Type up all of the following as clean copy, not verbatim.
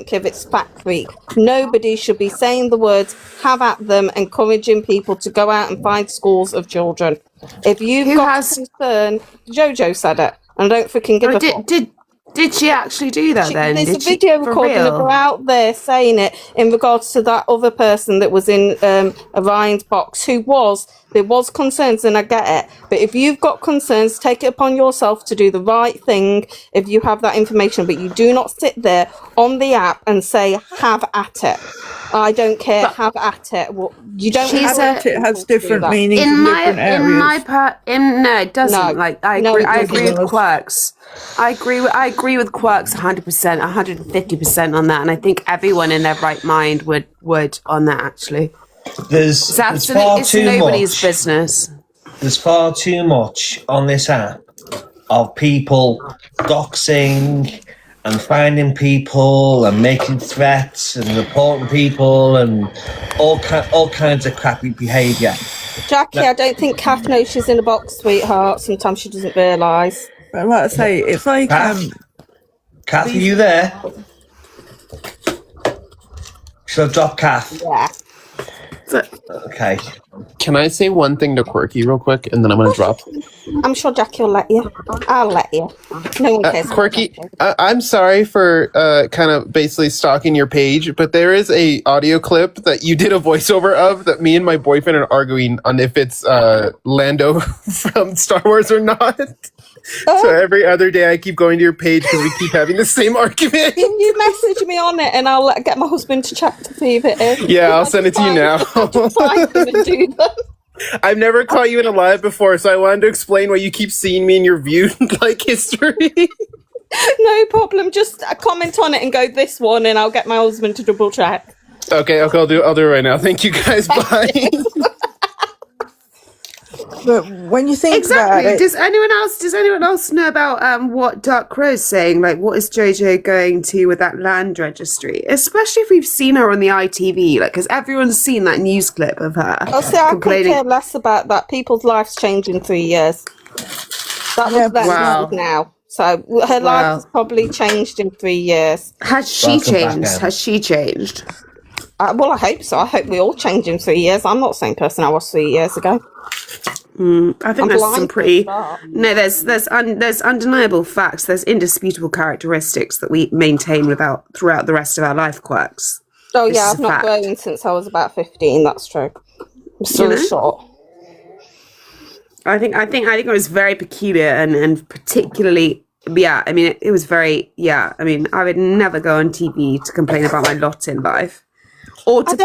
don't care if it's fact-free. Nobody should be saying the words "have at them," encouraging people to go out and find schools of children. If you've got concern, JoJo said it, and I don't freaking give a fuck. Did she actually do that then? There's a video recording of her out there saying it in regards to that other person that was in Orion's box there was concerns, and I get it. But if you've got concerns, take it upon yourself to do the right thing if you have that information. But you do not sit there on the app and say, have at it. I don't care, have at it. Well, you don't have at it. It has different meanings in different areas. No, it doesn't. No, I agree with Quirks. I agree with Quirks 100%, 150% on that, and I think everyone in their right mind would on that actually. It's nobody's business. There's far too much on this app of people doxing and finding people and making threats and reporting people and all kinds of crappy behaviour. Jackie, I don't think Kath knows she's in a box, sweetheart. Sometimes she doesn't realise. But like I say, it's like Kath, are you there? Shall I drop Kath? Yeah. Okay. Can I say one thing to Quirky real quick, and then I'm going to drop? I'm sure Jackie will let you. I'll let you. No one cares. Quirky, I'm sorry for kind of basically stalking your page, but there is a audio clip that you did a voiceover of that me and my boyfriend are arguing on if it's Lando from Star Wars or not. So every other day I keep going to your page because we keep having the same argument. Can you message me on it and I'll get my husband to check to see if it is? Yeah, I'll send it to you now. I've never caught you in a live before, so I wanted to explain why you keep seeing me in your view like history. No problem. Just comment on it and go this one, and I'll get my husband to double check. Okay, I'll do it right now. Thank you guys. Bye. But when you think exactly, about it, does anyone else know about what Dark Crow's saying? Like, what is JoJo going to with that land registry? Especially if we've seen her on the ITV, like, because everyone's seen that news clip of her. I'll say I could care less about that. People's lives change in 3 years. That was then now. So her life has probably changed in 3 years. Has she changed? Well, I hope so. I hope we all change in 3 years. I'm not the same person I was 3 years ago. I think there's some pretty... No, there's undeniable facts. There's indisputable characteristics that we maintain throughout the rest of our life, Quirks. Oh, yeah, I've not grown since I was about 15. That's true. I'm still short. I think it was very peculiar and particularly... Yeah, I mean, it was very... Yeah, I mean, I would never go on TV to complain about my lot in life. Or to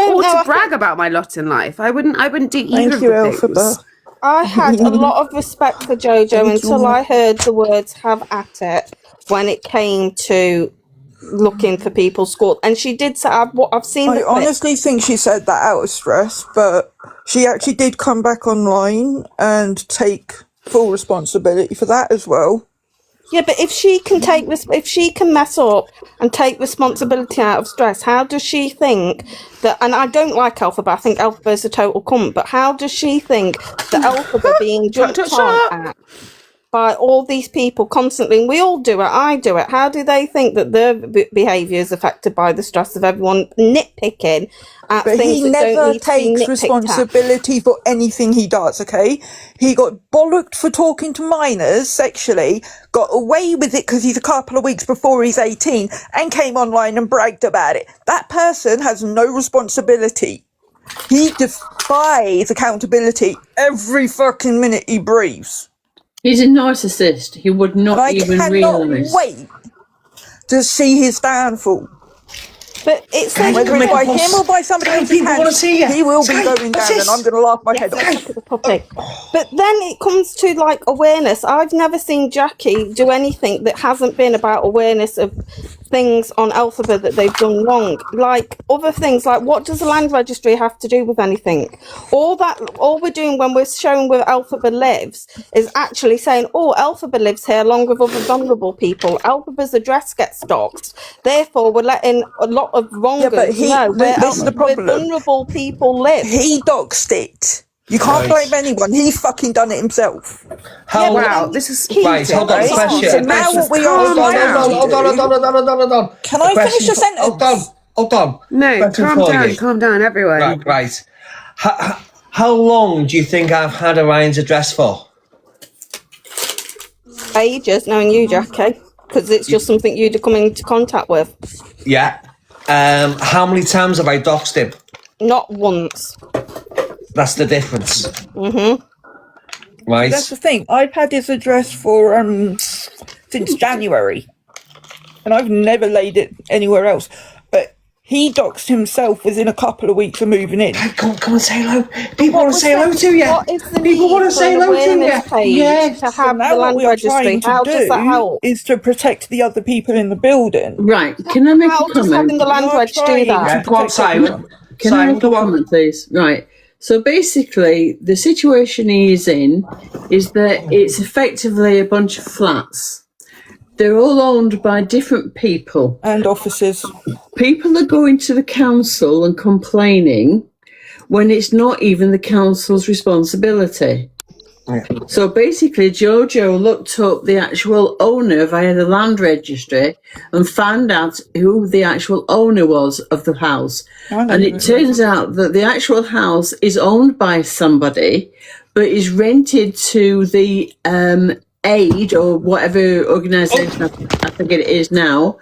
brag about my lot in life. I wouldn't do either of the things. I had a lot of respect for JoJo until I heard the words "have at it" when it came to looking for people's schools. And she did say, I've seen I honestly think she said that out of stress, but she actually did come back online and take full responsibility for that as well. Yeah, but if she can mess up and take responsibility out of stress, how does she think that? And I don't like Elphaba. I think Elphaba's a total cunt. But how does she think that Elphaba being jumped on at by all these people constantly? And we all do it. I do it. How do they think that their behaviour is affected by the stress of everyone nitpicking at but things he that don't never need to be takes responsibility for anything he does, okay? He got bollocked for talking to minors sexually, got away with it because he's a couple of weeks before he's 18, and came online and bragged about it. That person has no responsibility. He defies accountability every fucking minute he breathes. He's a narcissist. He would not even realise. I cannot wait to see his downfall. But it's like whether it's by him or by somebody else's hands, he will be going down, and I'm going to laugh my head off. But then it comes to like awareness. I've never seen Jackie do anything that hasn't been about awareness of things on Elphaba that they've done wrong. Like other things, like what does the land registry have to do with anything? All we're doing when we're showing where Elphaba lives is actually saying, oh, Elphaba lives here along with other vulnerable people. Elphaba's address gets doxed. Therefore, we're letting a lot of wrongers know where vulnerable people live. He doxed it. You can't Right. blame anyone. He's fucking done it himself. How? Wow, this is Right, hold on. Right? Question. So now what we are Calm down. Hold on. Can I finish a sentence? Hold on. No, Question calm for down, you. calm down, everyone. Right. How long do you think I've had Orion's address for? Ages, knowing you, Jackie, because it's just something you'd come into contact with. Yeah. How many times have I doxed him? Not once. That's the difference. Right. That's the thing. I've had his address for since January, and I've never laid it anywhere else. But he doxed himself within a couple of weeks of moving in. Come on, say hello. People want to say hello to you. What is the People need want to for say an hello to awareness you. page Yes. to So have now the what land we are registry? trying to How does that help? is to protect the other people in the building. Right, can I make How a does having comment? the land We are reg do trying that? Yeah, to go on, protect Simon. everyone. Can I Simon, make a go on. comment, please? Right. So basically, the situation he's in is that it's effectively a bunch of flats. They're all owned by different people. And officers. People are going to the council and complaining when it's not even the council's responsibility. Yeah. So basically, JoJo looked up the actual owner via the land registry and found out who the actual owner was of the house. And it turns out that the actual house is owned by somebody, but is rented to the aid or whatever organisation, I forget it is now,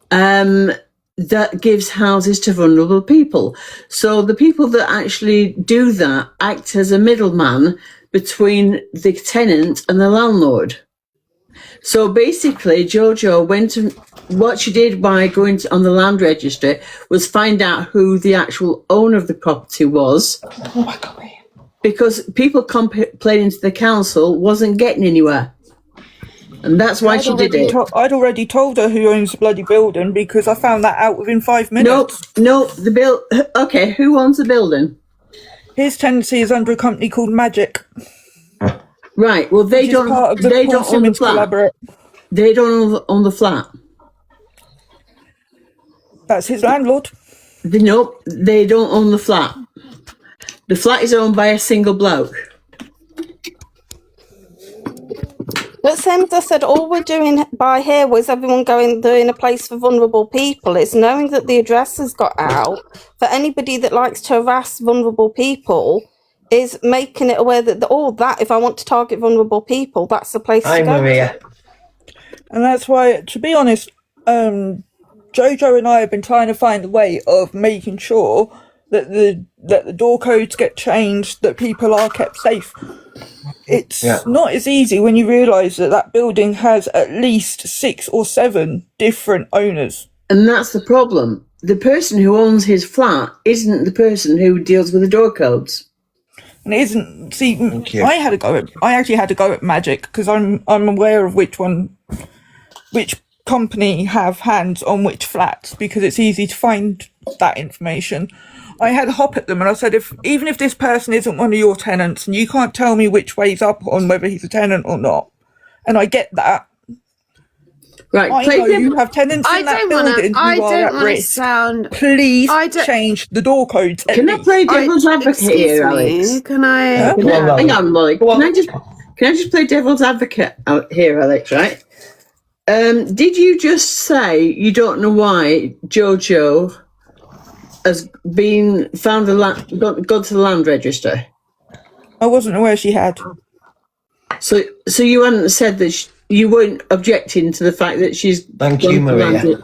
that gives houses to vulnerable people. So the people that actually do that act as a middleman between the tenant and the landlord. So basically, JoJo what she did by going on the land registry was find out who the actual owner of the property was. Because people complaining to the council wasn't getting anywhere. And that's why she did it. I'd already told her who owns the bloody building because I found that out within 5 minutes. No, okay, who owns the building? His tenancy is under a company called Magic. Right, well they Which is don't part of the they Paul don't own the Simmons flat. collaborate. They don't own the flat. That's his landlord. Nope, they don't own the flat. The flat is owned by a single bloke. But same as I said, all we're doing by here was everyone doing a place for vulnerable people. It's knowing that the address has got out for anybody that likes to harass vulnerable people, is making it aware that that if I want to target vulnerable people, that's the place Hi, to go. Maria. And that's why, to be honest, JoJo and I have been trying to find a way of making sure that the door codes get changed, that people are kept safe. It's not as easy when you realise that building has at least 6 or 7 different owners. And that's the problem. The person who owns his flat isn't the person who deals with the door codes. And it isn't. See, you. I actually had to go at Magic because I'm aware of which company have hands on which flats because it's easy to find that information. I had a hop at them and I said, even if this person isn't one of your tenants and you can't tell me which way's up on whether he's a tenant or not, and I get that. Right, I know you have tenants in that building who are at risk. Please change the door codes. Can I play devil's advocate here, Alex? Can I? Hang on, Molly. Can I just play devil's advocate out here, Alex? Right? Did you just say you don't know why JoJo has been found gone to the land register? I wasn't aware she had. So you hadn't said that you weren't objecting to the fact that she's. Thank you, Maria.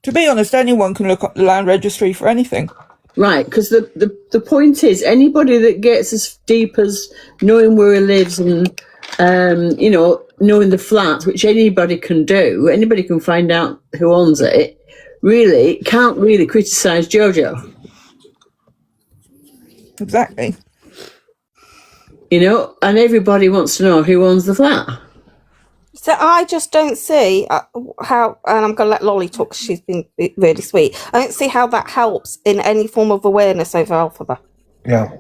To be honest, anyone can look up the land registry for anything. Right, because the point is, anybody that gets as deep as knowing where he lives and knowing the flat, which anybody can do, anybody can find out who owns it. Really can't really criticise JoJo. Exactly. And everybody wants to know who owns the flat. So I just don't see how, and I'm going to let Lolly talk because she's been really sweet. I don't see how that helps in any form of awareness over Alphabet. Yeah.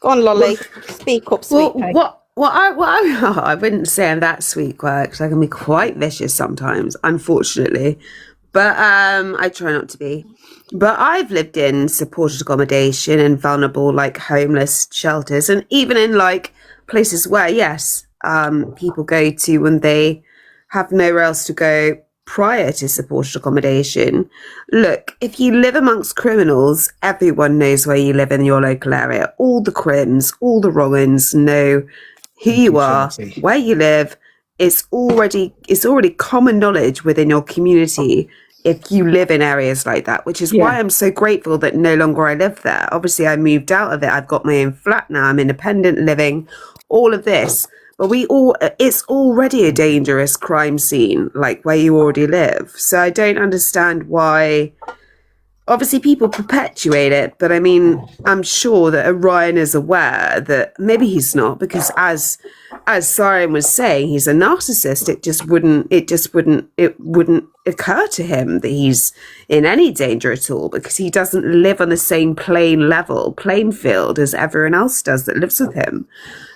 Go on, Lolly. Speak up, sweet pea. I wouldn't say I'm that sweet, because I can be quite vicious sometimes, unfortunately. But I try not to be. But I've lived in supported accommodation and vulnerable, like homeless shelters, and even in like places where, yes, people go to when they have nowhere else to go prior to supported accommodation. Look, if you live amongst criminals, everyone knows where you live in your local area. All the crims, all the wrong uns know who you are, Shanti. where you live. It's already common knowledge within your community if you live in areas like that, which is why I'm so grateful that no longer I live there. Obviously, I moved out of it. I've got my own flat now. I'm independent living, all of this. But it's already a dangerous crime scene, like where you already live. So I don't understand why. Obviously, people perpetuate it, but I mean, I'm sure that Orion is aware that maybe he's not, because as Siren was saying, he's a narcissist. It wouldn't occur to him that he's in any danger at all, because he doesn't live on the same playing field as everyone else does that lives with him.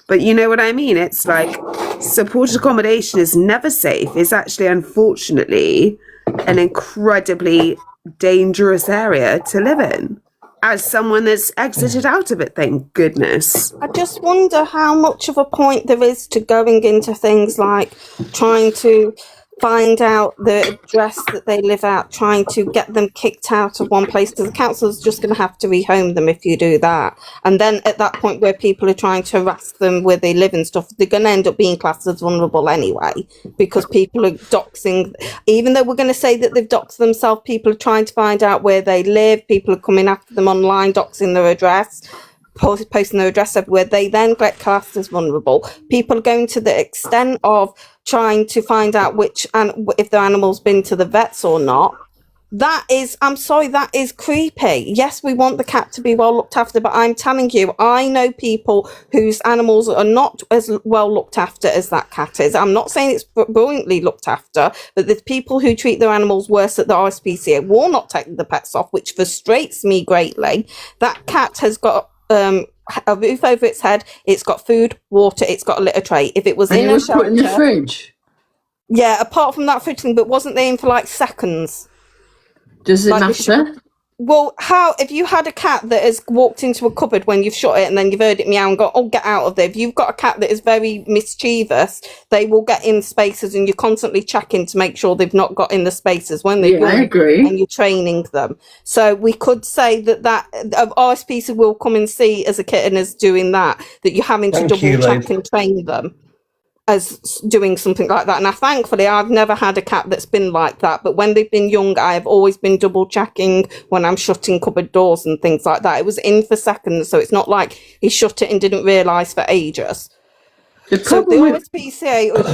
But you know what I mean? It's like supported accommodation is never safe. It's actually, unfortunately, an incredibly dangerous area to live in. As someone that's exited out of it, thank goodness. I just wonder how much of a point there is to going into things like trying to find out the address that they live at, trying to get them kicked out of one place, because the council's just going to have to rehome them if you do that. And then at that point where people are trying to harass them where they live and stuff, they're going to end up being classed as vulnerable anyway, because people are doxing. Even though we're going to say that they've doxed themselves, people are trying to find out where they live. People are coming after them online, doxing their address, posting their address everywhere. They then get classed as vulnerable. People are going to the extent of trying to find out if their animal's been to the vets or not. That is, I'm sorry, that is creepy. Yes, we want the cat to be well looked after, but I'm telling you, I know people whose animals are not as well looked after as that cat is. I'm not saying it's brilliantly looked after, but there's people who treat their animals worse at the RSPCA will not take the pets off, which frustrates me greatly. That cat has got a roof over its head, it's got food, water, it's got a litter tray. If it was And in it a was put in the shelter, fridge. yeah, apart from that fridge thing, but wasn't they in for like seconds? Does it Like matter? Well, how if you had a cat that has walked into a cupboard when you've shut it and then you've heard it meow and go, oh, get out of there. If you've got a cat that is very mischievous, they will get in spaces and you're constantly checking to make sure they've not got in the spaces when they're Yeah, I young, agree. and you're training them. So we could say that RSPC will come and see as a kitten as doing that you're having to Thank you, double check Liv. and train them as doing something like that. And thankfully, I've never had a cat that's been like that. But when they've been young, I have always been double checking when I'm shutting cupboard doors and things like that. It was in for seconds, so it's not like he shut it and didn't realise for ages. The So the problem with RSPCA was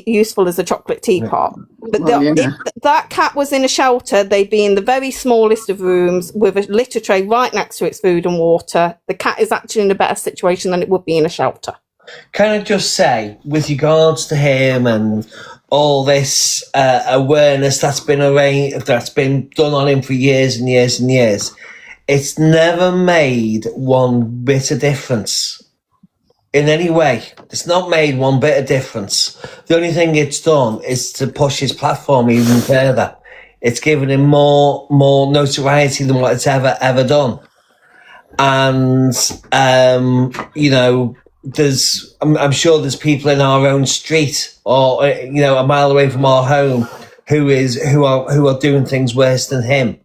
useful as a chocolate teapot. But if that cat was in a shelter, they'd be in the very smallest of rooms with a litter tray right next to its food and water. The cat is actually in a better situation than it would be in a shelter. Can I just say, with regards to him and all this awareness that's been done on him for years and years and years, it's never made one bit of difference in any way. It's not made one bit of difference. The only thing it's done is to push his platform even further. It's given him more notoriety than what it's ever done. And I'm sure there's people in our own street or a mile away from our home who are doing things worse than him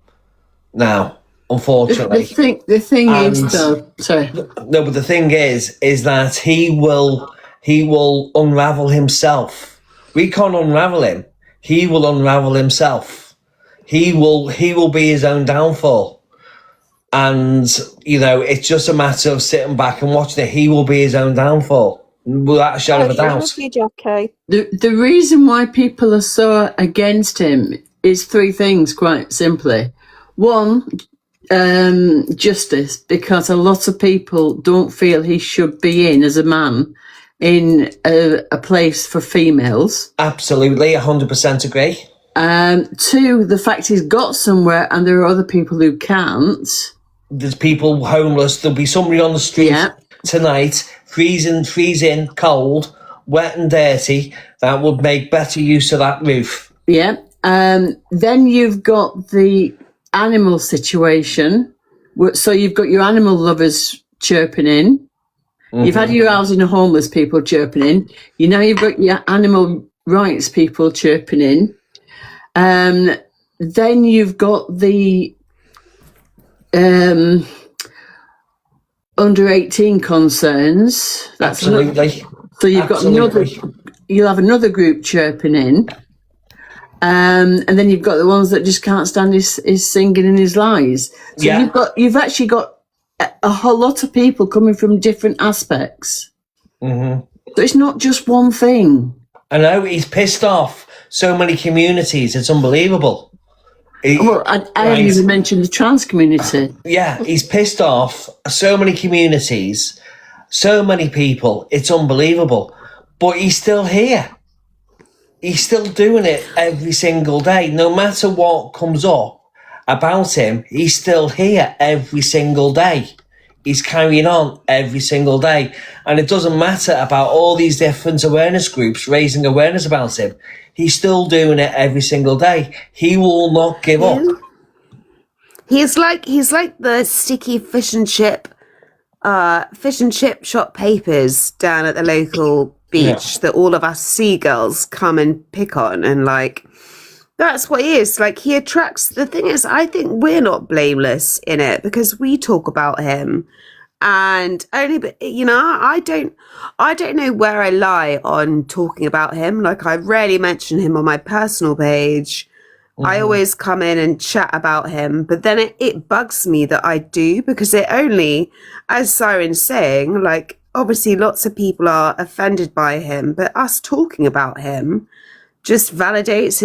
now, unfortunately. the thing is though, sorry. No, but the thing is that he will unravel himself. We can't unravel him. He will unravel himself. He will be his own downfall. And, it's just a matter of sitting back and watching it. He will be his own downfall, without a shadow of a doubt. The reason why people are so against him is three things, quite simply. One, justice, because a lot of people don't feel he should be as a man in a place for females. Absolutely, 100% agree. Two, the fact he's got somewhere and there are other people who can't. There's people homeless. There'll be somebody on the street tonight, freezing cold, wet and dirty, that would make better use of that roof. Yeah. Then you've got the animal situation. So you've got your animal lovers chirping in. You've had your housing and homeless people chirping in. You've got your animal rights people chirping in. Then you've got the under 18 concerns. That's Absolutely. So you've got you'll have another group chirping in. And then you've got the ones that just can't stand his singing and his lies. So you've actually got a whole lot of people coming from different aspects. So it's not just one thing. I know, he's pissed off so many communities. It's unbelievable. I haven't even mentioned the trans community. Yeah, he's pissed off so many communities, so many people. It's unbelievable. But he's still here. He's still doing it every single day. No matter what comes up about him, he's still here every single day. He's carrying on every single day. And it doesn't matter about all these different awareness groups raising awareness about him. He's still doing it every single day. He will not give up. He's like the sticky fish and chip shop papers down at the local beach that all of us seagulls come and pick on, and like that's what he is. Like, he attracts. The thing is, I think we're not blameless in it because we talk about him, and I don't know where I lie on talking about him. Like, I rarely mention him on my personal page. I always come in and chat about him, but then it bugs me that I do, because it only, as Siren's saying, like, obviously lots of people are offended by him, but us talking about him just validates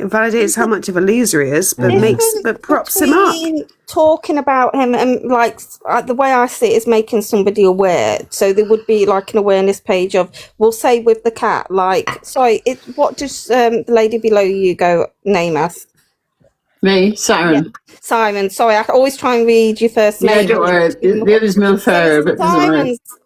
validates how much of a loser he is, but props him up. Talking about him and like the way I see it is making somebody aware. So there would be like an awareness page of, we'll say with the cat, like, sorry, what does the lady below you go name as? Me, Siren. Siren. Sorry, I always try and read your first name. Yeah, don't worry. The other's Milfair, but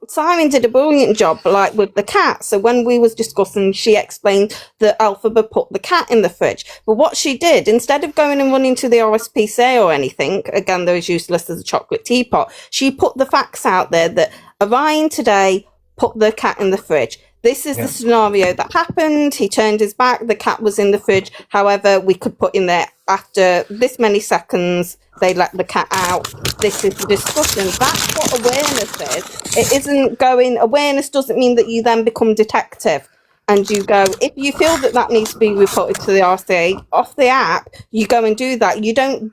Siren did a brilliant job, like with the cat. So when we was discussing, she explained that Alphaba put the cat in the fridge. But what she did, instead of going and running to the RSPCA or anything, again, they're as useless as a chocolate teapot, she put the facts out there that Orion today put the cat in the fridge. This is the scenario that happened. He turned his back. The cat was in the fridge. However, we could put in there after this many seconds, they let the cat out. This is the discussion. That's what awareness is. It isn't awareness doesn't mean that you then become detective and you go, if you feel that needs to be reported to the RCA off the app, you go and do that. You don't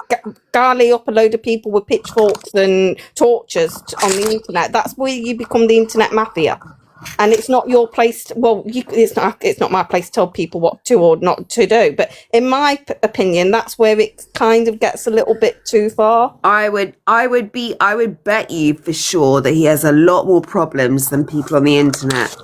galley up a load of people with pitchforks and torches on the internet. That's where you become the internet mafia. And it's not your place. It's not my place to tell people what to or not to do. But in my opinion, that's where it kind of gets a little bit too far. I would bet you for sure that he has a lot more problems than people on the internet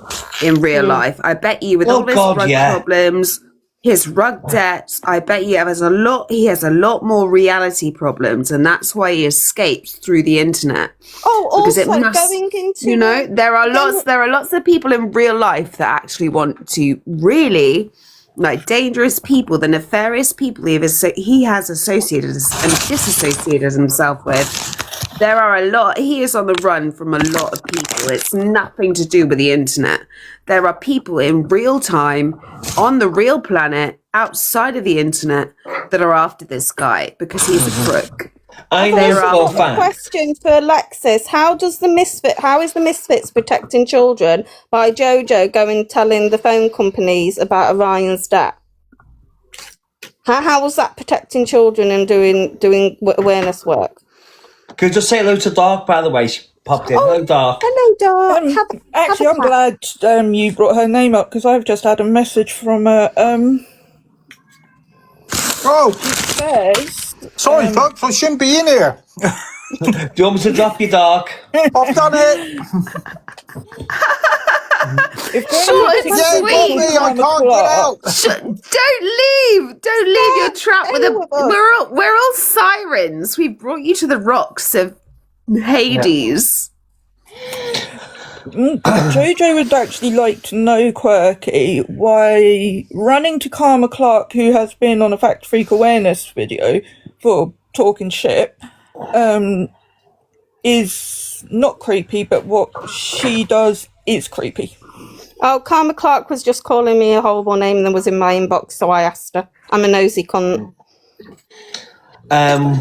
in real life. I bet you with all his rug problems, his rug debts, I bet you he has a lot more reality problems, and that's why he escapes through the internet. Oh, also going into there are lots of people in real life that actually want to really, like, dangerous people, the nefarious people he has associated and disassociated himself with. There are he is on the run from a lot of people. It's nothing to do with the internet. There are people in real time, on the real planet, outside of the internet, that are after this guy because he's a crook. I know for a fact. Question for Alexis: How is the Misfits protecting children by JoJo going telling the phone companies about Orion's death? How was that protecting children and doing awareness work? Could you just say hello to Dark, by the way? She popped in. Hello, Dark. Hello, Dark. I'm glad you brought her name up, because I've just had a message from her. Says, sorry, folks, I shouldn't be in here. Do you want me to drop you, Dark? I've done it. Short and sweet. I can't get out. Don't leave your trap with we're all sirens. We've brought you to the rocks of Hades. JoJo would actually like to know, Quirky, why running to Karma Clark, who has been on a Fact Freak awareness video for talking shit is not creepy, but what she does is creepy. Oh, Karma Clark was just calling me a horrible name that was in my inbox, so I asked her. I'm a nosy cunt. That's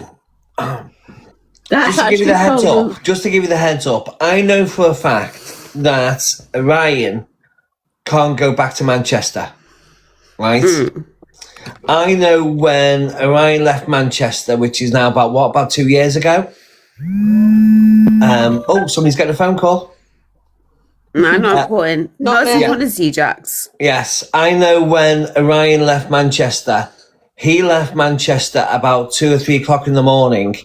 Just to give you actually the heads called up, I know for a fact that Ryan can't go back to Manchester, right? I know when Orion left Manchester, which is now about 2 years ago. Somebody's getting a phone call. No, not important. Not as me. important as you, Jax. Yes, I know when Orion left Manchester. He left Manchester about 2 or 3 o'clock in the morning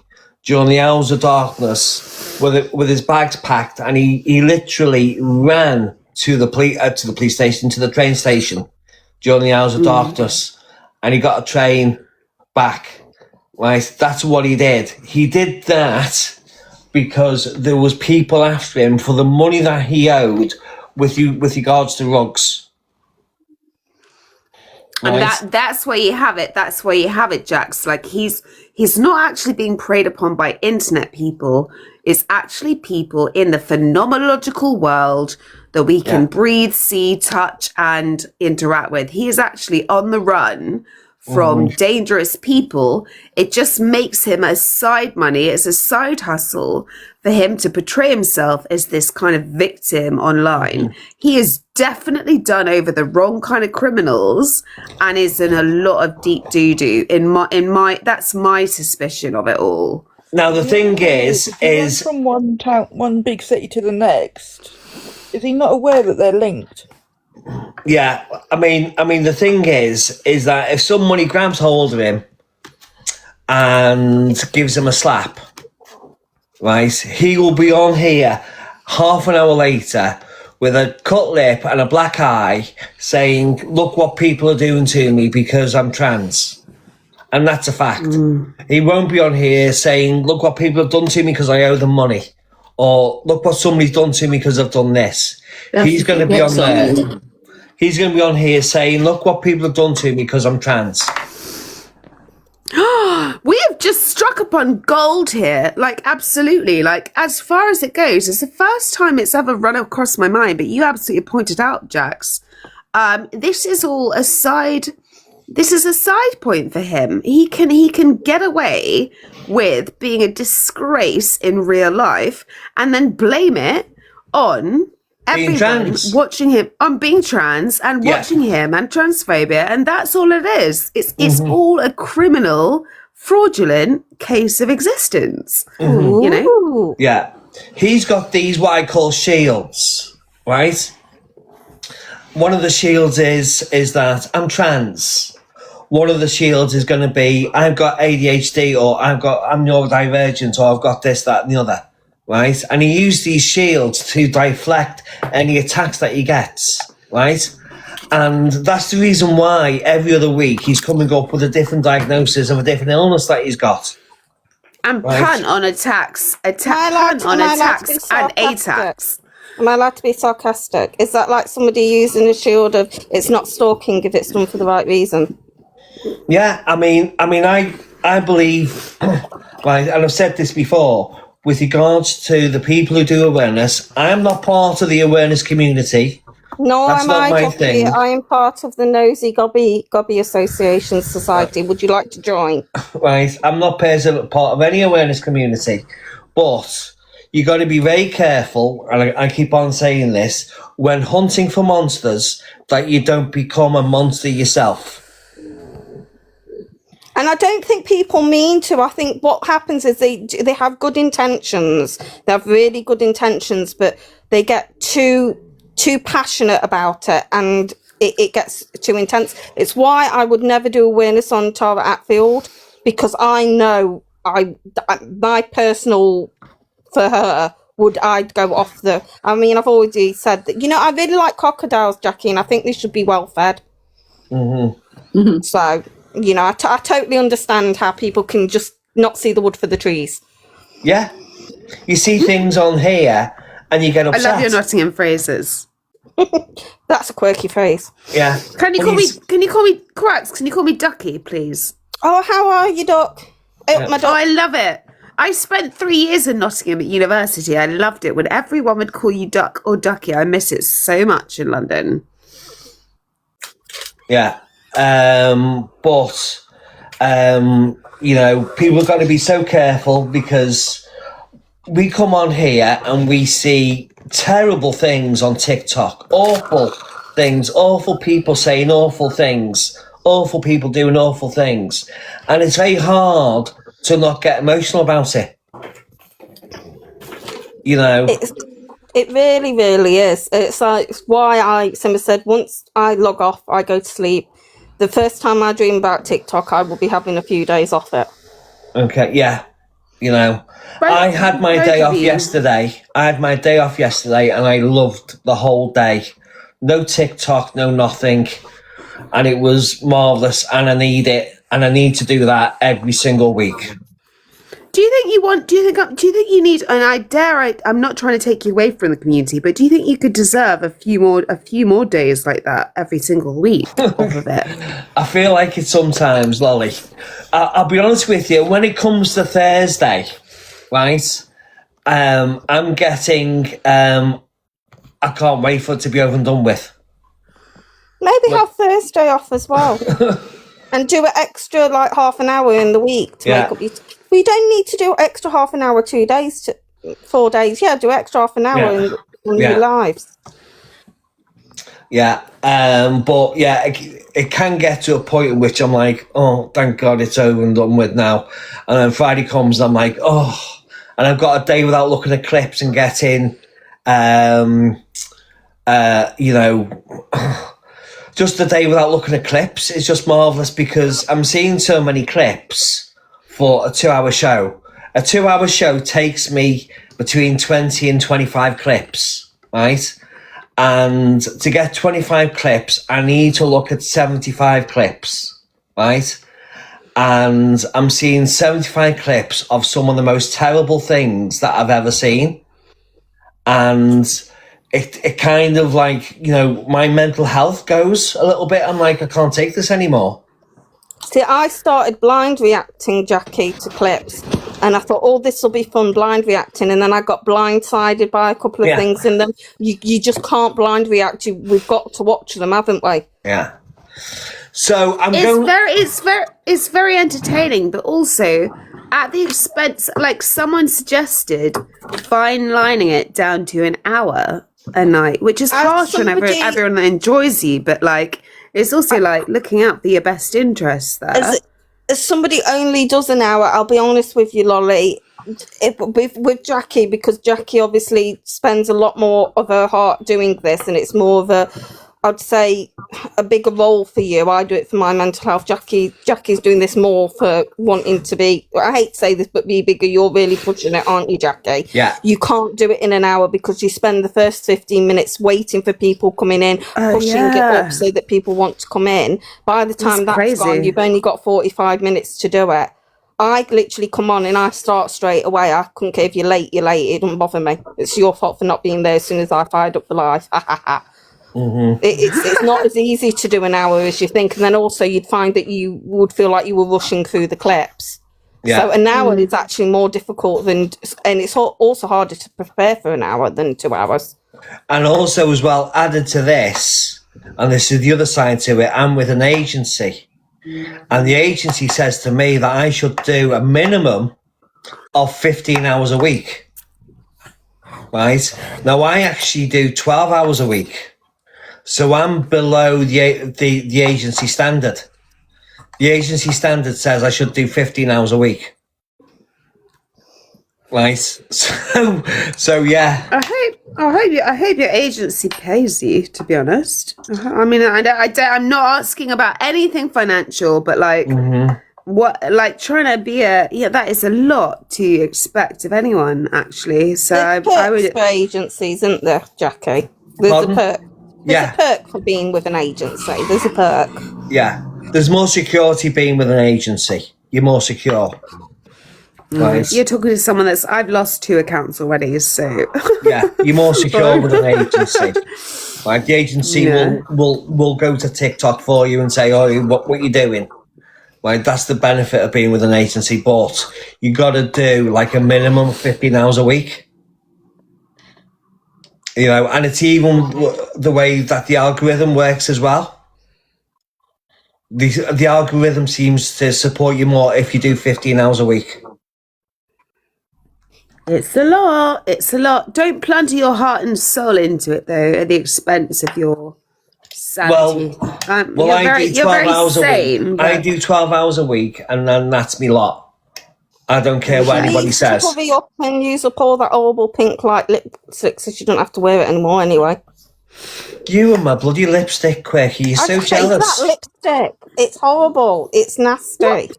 during the hours of darkness with his bags packed, and he literally ran to the police station, to the train station during the hours of darkness, and he got a train back. Right, that's what he did. He did that because there was people after him for the money that he owed with regards to rugs. And Right? that's where you have it. That's where you have it, Jax. Like he's not actually being preyed upon by internet people. It's actually people in the phenomenological world that we can breathe, see, touch, and interact with. He is actually on the run from dangerous people. It just makes him a side money. It's a side hustle for him to portray himself as this kind of victim online. He is definitely done over the wrong kind of criminals and is in a lot of deep doo-doo. In my that's my suspicion of it all. Now the thing is from one big city to the next. Is he not aware that they're linked? yeah. I mean, the thing is that if somebody grabs hold of him and gives him a slap, right, he will be on here half an hour later with a cut lip and a black eye saying, look what people are doing to me because I'm trans. And that's a fact. He won't be on here saying, look what people have done to me because I owe them money. Or look what somebody's done to me because I've done this. He's going to be on there. He's going to be on here saying, look what people have done to me because I'm trans. We have just struck upon gold here. Like, absolutely. Like, as far as it goes, it's the first time it's ever run across my mind, but you absolutely pointed out, Jax. This is a side point for him. He can get away with being a disgrace in real life and then blame it on everyone watching him, on being trans and watching him and transphobia, and that's all it is. It's all a criminal, fraudulent case of existence. You know? Yeah. He's got these what I call shields, right? One of the shields is that I'm trans. One of the shields is going to be I've got ADHD, or I'm neurodivergent, or I've got this, that, and the other, right? And he used these shields to deflect any attacks that he gets, right? And that's the reason why every other week he's coming up with a different diagnosis of a different illness that he's got. And punt on attacks, and attacks. Am I allowed to be sarcastic? Is that like somebody using a shield of it's not stalking if it's done for the right reason? Yeah, I mean, I believe, right, and I've said this before, with regards to the people who do awareness, I am not part of the awareness community. No, That's not my thing. I am part of the Nosy Gobby Association Society. Would you like to join? Right, I'm not part of any awareness community, but you got to be very careful, and I keep on saying this, when hunting for monsters, that you don't become a monster yourself. And I don't think people mean to. I think what happens is they have good intentions. They have really good intentions, but they get too passionate about it, and it gets too intense. It's why I would never do awareness on Tara Atfield, because I know my personal for her I'd go off the. I mean, I've already said that. You know, I really like crocodiles, Jackie, and I think they should be well fed. So. You know, I totally understand how people can just not see the wood for the trees. Yeah. You see things on here and you get upset. I love your Nottingham phrases. That's a quirky phrase. Yeah. Can you call me Cracks? Can you call me Ducky, please? Oh, how are you, Duck? my Oh, I love it. I spent 3 years in Nottingham at university. I loved it when everyone would call you Duck or Ducky. I miss it so much in London. Yeah. But you know, people have got to be so careful because we come on here and we see terrible things on TikTok, awful things, awful people saying awful things, awful people doing awful things, and it's very hard to not get emotional about it. You know, It really, really is. It's like it's why Simba said once I log off, I go to sleep. The first time I dream about TikTok, I will be having a few days off it. okay, yeah, you know, I had my day off yesterday. And I loved the whole day. No TikTok, no nothing, and it was marvelous. And I need it, and I need to do that every single week. Do you think you need? And I'm not trying to take you away from the community, but do you think you could deserve a few more days like that every single week off of it? I feel like it sometimes, Lolly. I'll be honest with you. When it comes to Thursday, right? I'm getting. I can't wait for it to be over and done with. Maybe have Thursday off as well, and do an extra like half an hour in the week to make up your. We don't need to do extra half an hour 4 days. Yeah, do extra half an hour in your lives. Yeah, but yeah, it can get to a point in which I'm like, oh, thank God it's over and done with now. And then Friday comes, and I'm like, oh, and I've got a day without looking at clips and getting, you know, just a day without looking at clips is just marvelous because I'm seeing so many clips for a 2-hour show. A 2-hour show takes me between 20 and 25 clips, right? And to get 25 clips, I need to look at 75 clips, right? And I'm seeing 75 clips of some of the most terrible things that I've ever seen. And it kind of like, you know, my mental health goes a little bit. I'm like, I can't take this anymore. See, I started blind reacting, Jackie, to clips, and I thought, oh, this will be fun, blind reacting, and then I got blindsided by a couple of things in them. You just can't blind react. We've got to watch them, haven't we? Yeah. So It's very entertaining, but also at the expense, like someone suggested, fine lining it down to an hour a night, which is harsh on everyone that enjoys you, but like. It's also like looking out for your best interests there. As somebody only does an hour, I'll be honest with you, Lolly, with Jackie, because Jackie obviously spends a lot more of her heart doing this, and it's more of a, I'd say, a bigger role for you. I do it for my mental health. Jackie's doing this more for wanting to be, I hate to say this, but be bigger. You're really pushing it, aren't you, Jackie? Yeah. You can't do it in an hour because you spend the first 15 minutes waiting for people coming in, pushing it up so that people want to come in. By the time that's gone, you've only got 45 minutes to do it. I literally come on and I start straight away. I couldn't care if you're late, It doesn't bother me. It's your fault for not being there as soon as I fired up the live. Ha ha ha. Mm-hmm. It's not as easy to do an hour as you think, and then also you'd find that you would feel like you were rushing through the clips. Yeah. So an hour is actually more difficult and it's also harder to prepare for an hour than 2 hours. And also as well, added to this, and this is the other side to it, I'm with an agency, and the agency says to me that I should do a minimum of 15 hours a week. Right? Now I actually do 12 hours a week. So I'm below the agency standard. The agency standard says I should do 15 hours a week. Right? So yeah. I hope your agency pays you, to be honest. I mean, I'm not asking about anything financial, but like, what, like trying to be that is a lot to expect of anyone, actually. So I would. For agencies, isn't there, Jackie? There's a perk. There's a perk for being with an agency. There's a perk. Yeah. There's more security being with an agency. You're more secure. Right? You're talking to someone I've lost 2 accounts already, so... Yeah, you're more secure with an agency. Like the agency will go to TikTok for you and say, oh, what you doing? Right, that's the benefit of being with an agency, but you got to do like a minimum of 15 hours a week. You know, and it's even the way that the algorithm works as well. The algorithm seems to support you more if you do 15 hours a week. It's a lot. It's a lot. Don't plunder your heart and soul into it, though, at the expense of your sanity. I do 12 hours a week. I do 12 hours a week, and then that's me lot. I don't care what anybody says. Cover you up and use up all that horrible pink light lipstick so you don't have to wear it anymore anyway. You and my bloody lipstick, Quirky. You're so jealous. That lipstick. It's horrible. It's nasty.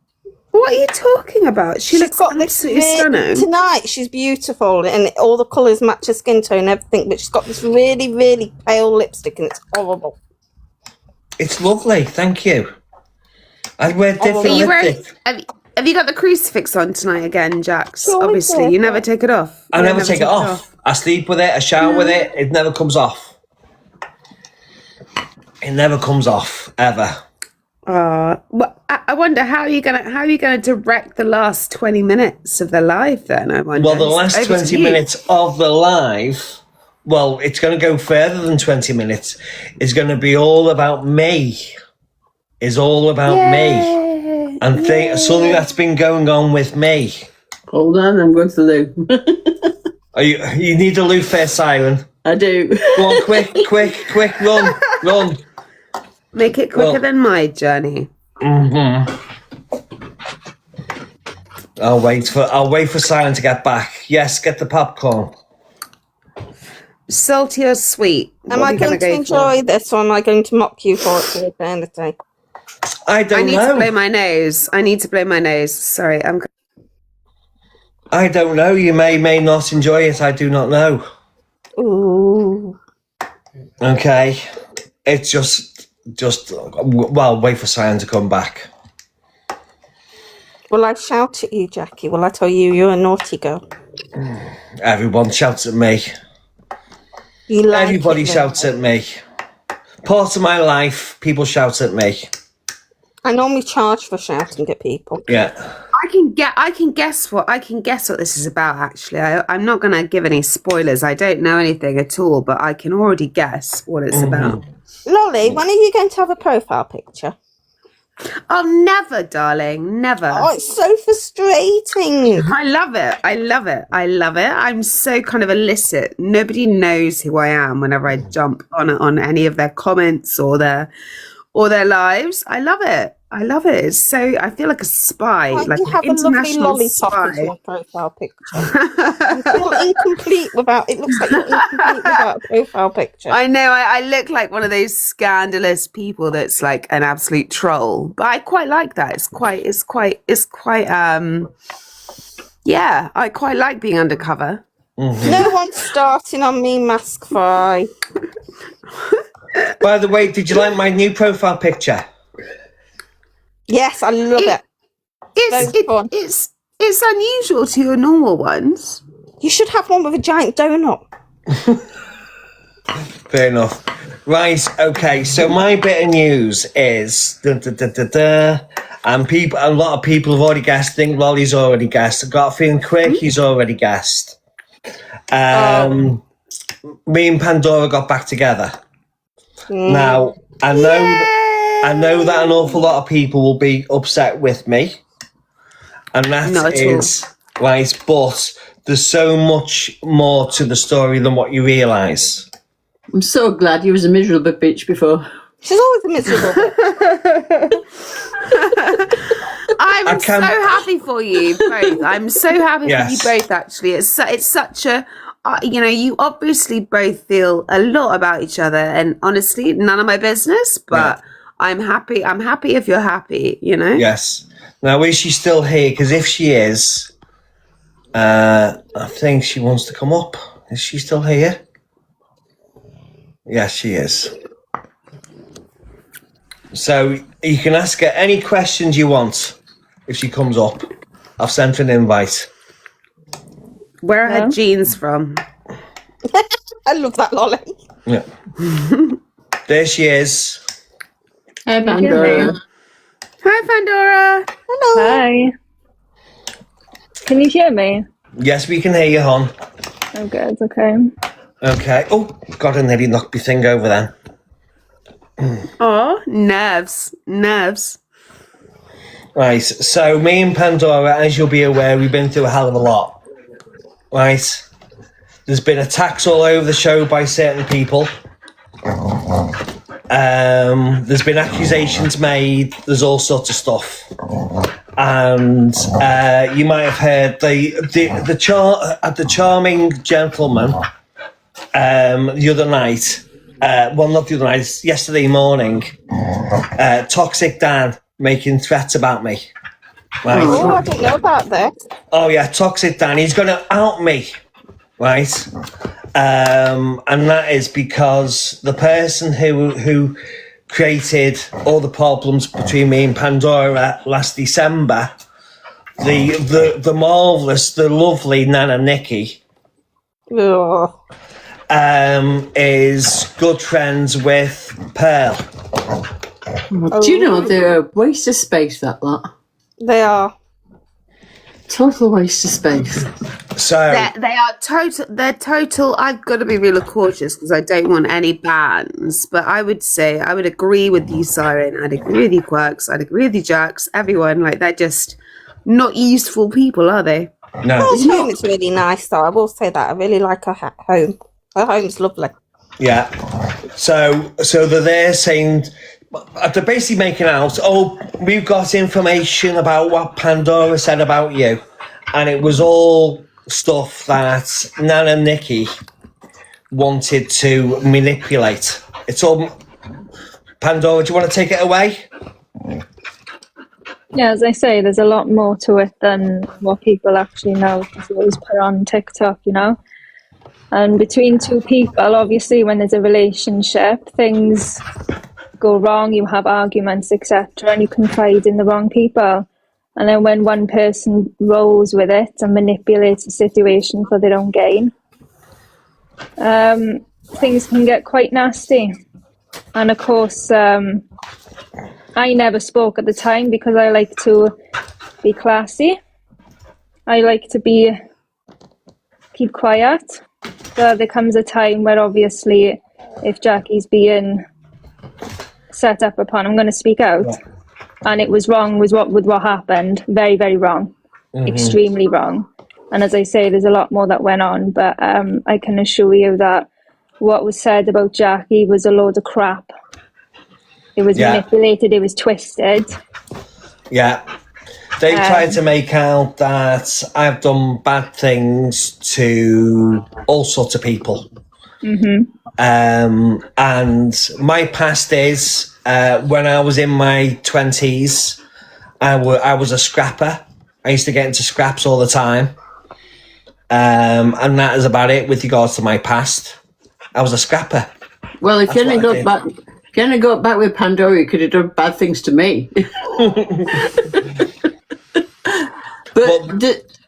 What are you talking about? She's got absolutely stunning. Tonight, she's beautiful and all the colours match her skin tone and everything, but she's got this really, really pale lipstick and it's horrible. It's lovely, thank you. I wear different lipstick. Have you got the crucifix on tonight again, Jax? Sure, Obviously, you never take it off. I never take it off. I sleep with it, I shower with it, it never comes off. It never comes off, ever. Well, I wonder how are you gonna direct the last 20 minutes of the live then? I wonder. Well, the last 20 minutes of the live, well, it's going to go further than 20 minutes. It's going to be all about me. It's all about me. And something that's been going on with me. Hold on, I'm going to loo. You need the loo first, Siren. I do. Go on, quick, run. Make it quicker than my journey. I'll wait for Siren to get back. Yes, get the popcorn. Salty or sweet? Am I going to enjoy this or am I going to mock you for it for eternity? I don't know. I need to blow my nose. Sorry, I don't know. You may not enjoy it. I do not know. Ooh. Okay. It's just wait for Siren to come back. Will I shout at you, Jackie? Will I tell you you're a naughty girl? Everyone shouts at me. Everybody shouts at me. Part of my life, people shout at me. I normally charge for shouting at people. Yeah. I can guess what this is about. Actually, I'm not going to give any spoilers. I don't know anything at all, but I can already guess what it's about. Lolly, when are you going to have a profile picture? Oh, never, darling, never. Oh, it's so frustrating. I love it. I'm so kind of illicit. Nobody knows who I am whenever I jump on any of their comments or their lives. I love it. It's so, I feel like a spy, like an international spy. As your profile picture. You feel incomplete without. It looks like you're incomplete without a profile picture. I know. I look like one of those scandalous people that's like an absolute troll, but I quite like that. It's quite. Yeah, I quite like being undercover. Mm-hmm. No one's starting on me, Mask Fry. By the way, did you like my new profile picture? Yes, I love it. It's unusual to your normal ones. You should have one with a giant donut. Fair enough. Right, okay, so my bit of news is and a lot of people have already guessed. I think Lolly's already guessed. I've got a feeling Quirky's already guessed. Me and Pandora got back together. Now, I know that an awful lot of people will be upset with me. And that is right, but there's so much more to the story than what you realise. I'm so glad you was a miserable bitch before. She's always a miserable bitch. I'm so happy for you both. I'm so happy for you both, actually. It's such a... you obviously both feel a lot about each other, and honestly, none of my business, but I'm happy. I'm happy if you're happy, Yes. Now, is she still here? Because if she is, I think she wants to come up. Is she still here? Yes, she is. So you can ask her any questions you want if she comes up. I've sent an invite. Where are her jeans from? I love that, Lolly. Yeah. There she is. Hey, Pandora. Hi, Pandora. Hi. Can you hear me? Yes, we can hear you, hon. Oh, good. Okay. Okay. Oh, God, I nearly knocked my thing over then. Oh, nerves. Right, so me and Pandora, as you'll be aware, we've been through a hell of a lot. Right? There's been attacks all over the show by certain people. There's been accusations made. There's all sorts of stuff. And you might have heard the charming gentleman the other night. Well, not the other night. Yesterday morning. Toxic Dan making threats about me. Right? Oh, I didn't know about this. Oh yeah, Toxic Dan. He's going to out me. Right? And that is because the person who created all the problems between me and Pandora last December, the marvellous, the lovely Nana Nikki, Ugh. is good friends with Pearl. Do you know they're a waste of space, that lot? They are. Total waste of space. So They are total. They're total. I've got to be really cautious because I don't want any bans. But I would say I would agree with you, Siren. I'd agree with you, Quirks. I'd agree with you, Jax. Everyone, like, they're just not useful people, are they? no, Pearl's home is really nice, though. I will say that. I really like her home. Her home's lovely. yeah. So they're there saying. They're basically making out, oh, we've got information about what Pandora said about you. And it was all stuff that Nana Nikki wanted to manipulate. It's all... Pandora, do you want to take it away? Yeah, as I say, there's a lot more to it than what people actually know. It's always put on TikTok, you know? And between two people, obviously, when there's a relationship, things go wrong, you have arguments, etc., and you confide in the wrong people. And then when one person rolls with it and manipulates the situation for their own gain, things can get quite nasty. And of course, I never spoke at the time because I like to be classy. I like to keep quiet. So there comes a time where obviously if Jackie's being set up upon, I'm going to speak out. Yeah. And it was wrong with what happened. Very, very wrong. Mm-hmm. Extremely wrong. And as I say, there's a lot more that went on. But I can assure you that what was said about Jackie was a load of crap. It was manipulated. It was twisted. Yeah. They tried to make out that I've done bad things to all sorts of people. Mm-hmm. And my past is when I was in my 20s, I was a scrapper. I used to get into scraps all the time. And that is about it with regards to my past. I was a scrapper. Well, if you hadn't got back with Pandora, you could have done bad things to me. But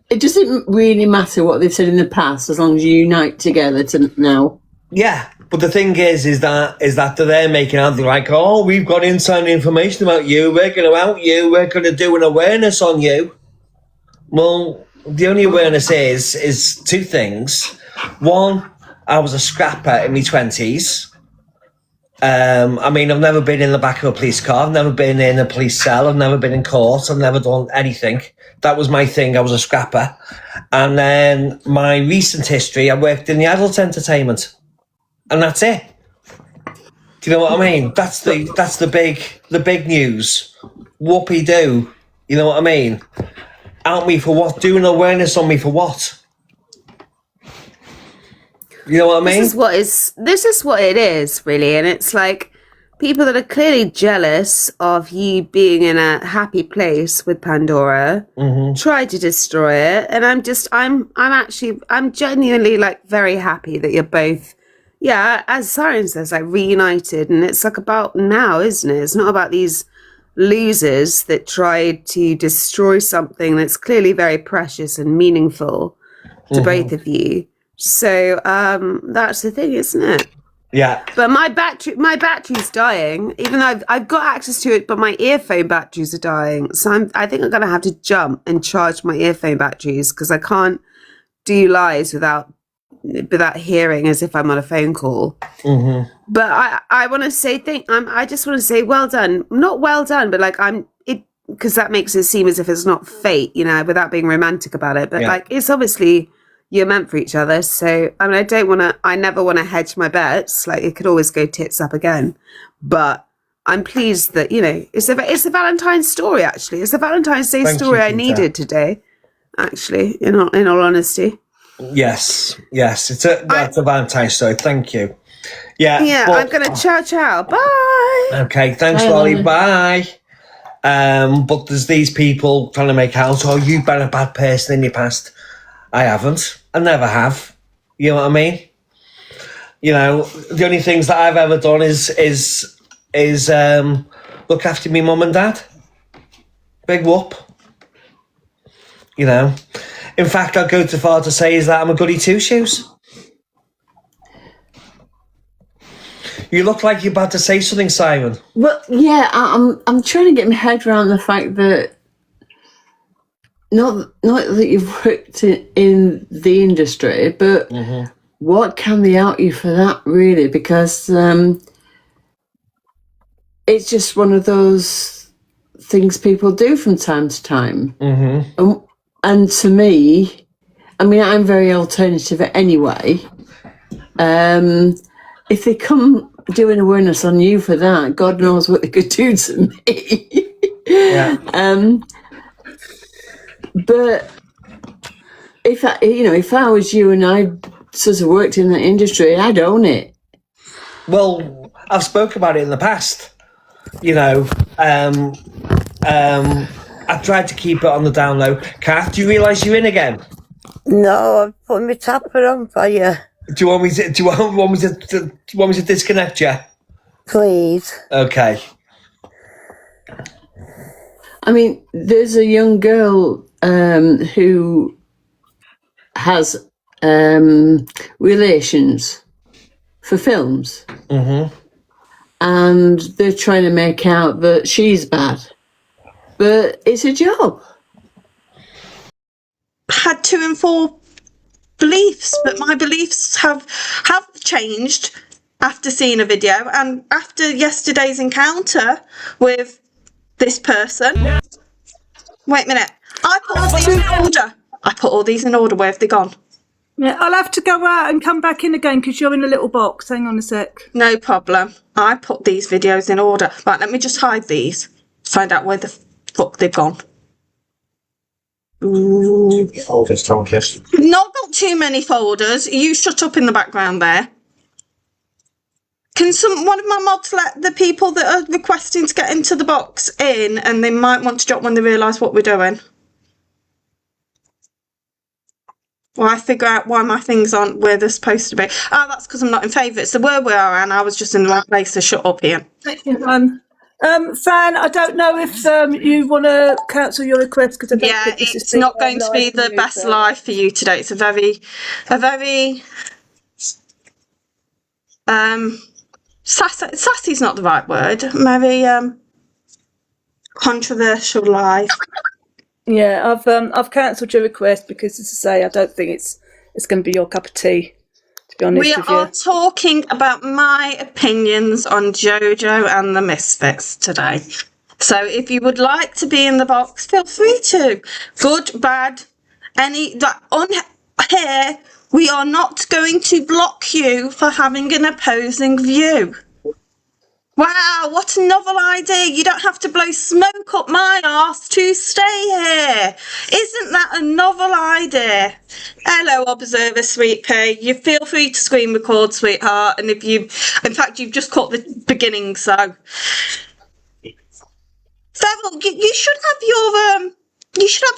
it doesn't really matter what they've said in the past as long as you unite together to now. Yeah, but the thing is that they're making out, they're like, oh, we've got inside information about you, we're going to out you, we're going to do an awareness on you. Well, the only awareness is two things. One, I was a scrapper in my 20s. I mean, I've never been in the back of a police car, I've never been in a police cell, I've never been in court, I've never done anything. That was my thing, I was a scrapper. And then my recent history, I worked in the adult entertainment. And that's it. Do you know what I mean? That's the big news. Whoopee-doo. You know what I mean? Out me for what? Doing awareness on me for what? You know what I mean? This is what it is, really. And it's like people that are clearly jealous of you being in a happy place with Pandora try to destroy it. And I'm genuinely like very happy that you're both, as Siren says, like reunited. And it's like about now, isn't it? It's not about these losers that tried to destroy something that's clearly very precious and meaningful to both of you. So that's the thing, isn't it? Yeah. But my battery's dying. Even though I've got access to it, but my earphone batteries are dying. So I think I'm gonna have to jump and charge my earphone batteries because I can't do lives without hearing as if I'm on a phone call. Mm-hmm. But I want to say I just want to say well done. Not well done, but like because that makes it seem as if it's not fate, you know, without being romantic about it. But like it's obviously you're meant for each other. So I mean, I never want to hedge my bets. Like it could always go tits up again. But I'm pleased that, you know, it's a Valentine's story. Actually, it's a Valentine's Day story I needed today. Actually, in all honesty. Yes. That's a Valentine's story. Thank you. Yeah, I'm gonna ciao. Bye. Okay, thanks, Lolly. Bye. But there's these people trying to make out, oh, you've been a bad person in your past. I haven't. I never have. You know what I mean? You know, the only things that I've ever done is look after me mum and dad. Big whoop. You know. In fact, I'll go too far to say is that I'm a goody two-shoes. You look like you're about to say something, Simon. Well, yeah, I'm trying to get my head around the fact that not that you've worked in the industry, but what can they out you for that, really? Because it's just one of those things people do from time to time. And to me, I mean, I'm very alternative anyway. If they come do an awareness on you for that, God knows what they could do to me. Yeah. But if I was you and I sort of worked in that industry, I'd own it. Well, I've spoke about it in the past. You know, I've tried to keep it on the down low. Kath, do you realise you're in again? No, I've put my tapper on for you. Do you want me to disconnect you? Please. Okay. I mean, there's a young girl who has relations for films. And they're trying to make out that she's bad. But it's a job. Had 2 and 4 beliefs, but my beliefs have changed after seeing a video and after yesterday's encounter with this person. Wait a minute. I put all these in order. Where have they gone? Yeah, I'll have to go out and come back in again because you're in a little box. Hang on a sec. No problem. I put these videos in order. Right, let me just hide these. Find out where the fuck they've gone. Folders, Tonkiss. Not got too many folders. You shut up in the background there. Can one of my mods let the people that are requesting to get into the box in, and they might want to drop when they realise what we're doing? Well, I figure out why my things aren't where they're supposed to be. Oh, that's because I'm not in favourites. They were where I am. I was just in the right place, so shut up, Ian. Fan, I don't know if you want to cancel your request because it's not going to be the best live for you today. It's a very sassy's not the right word. Maybe controversial live. Yeah, I've cancelled your request because, as I say, I don't think it's going to be your cup of tea. To be honest We with you. are talking about my opinions on JoJo and the Misfits today. So if you would like to be in the box, feel free to. Good, bad, on here, we are not going to block you for having an opposing view. Wow, what a novel idea. You don't have to blow smoke up my arse to stay here. Isn't that a novel idea? Hello, Observer Sweet Pea. You feel free to screen record, sweetheart. And in fact, you've just caught the beginning, so. Feral, you should have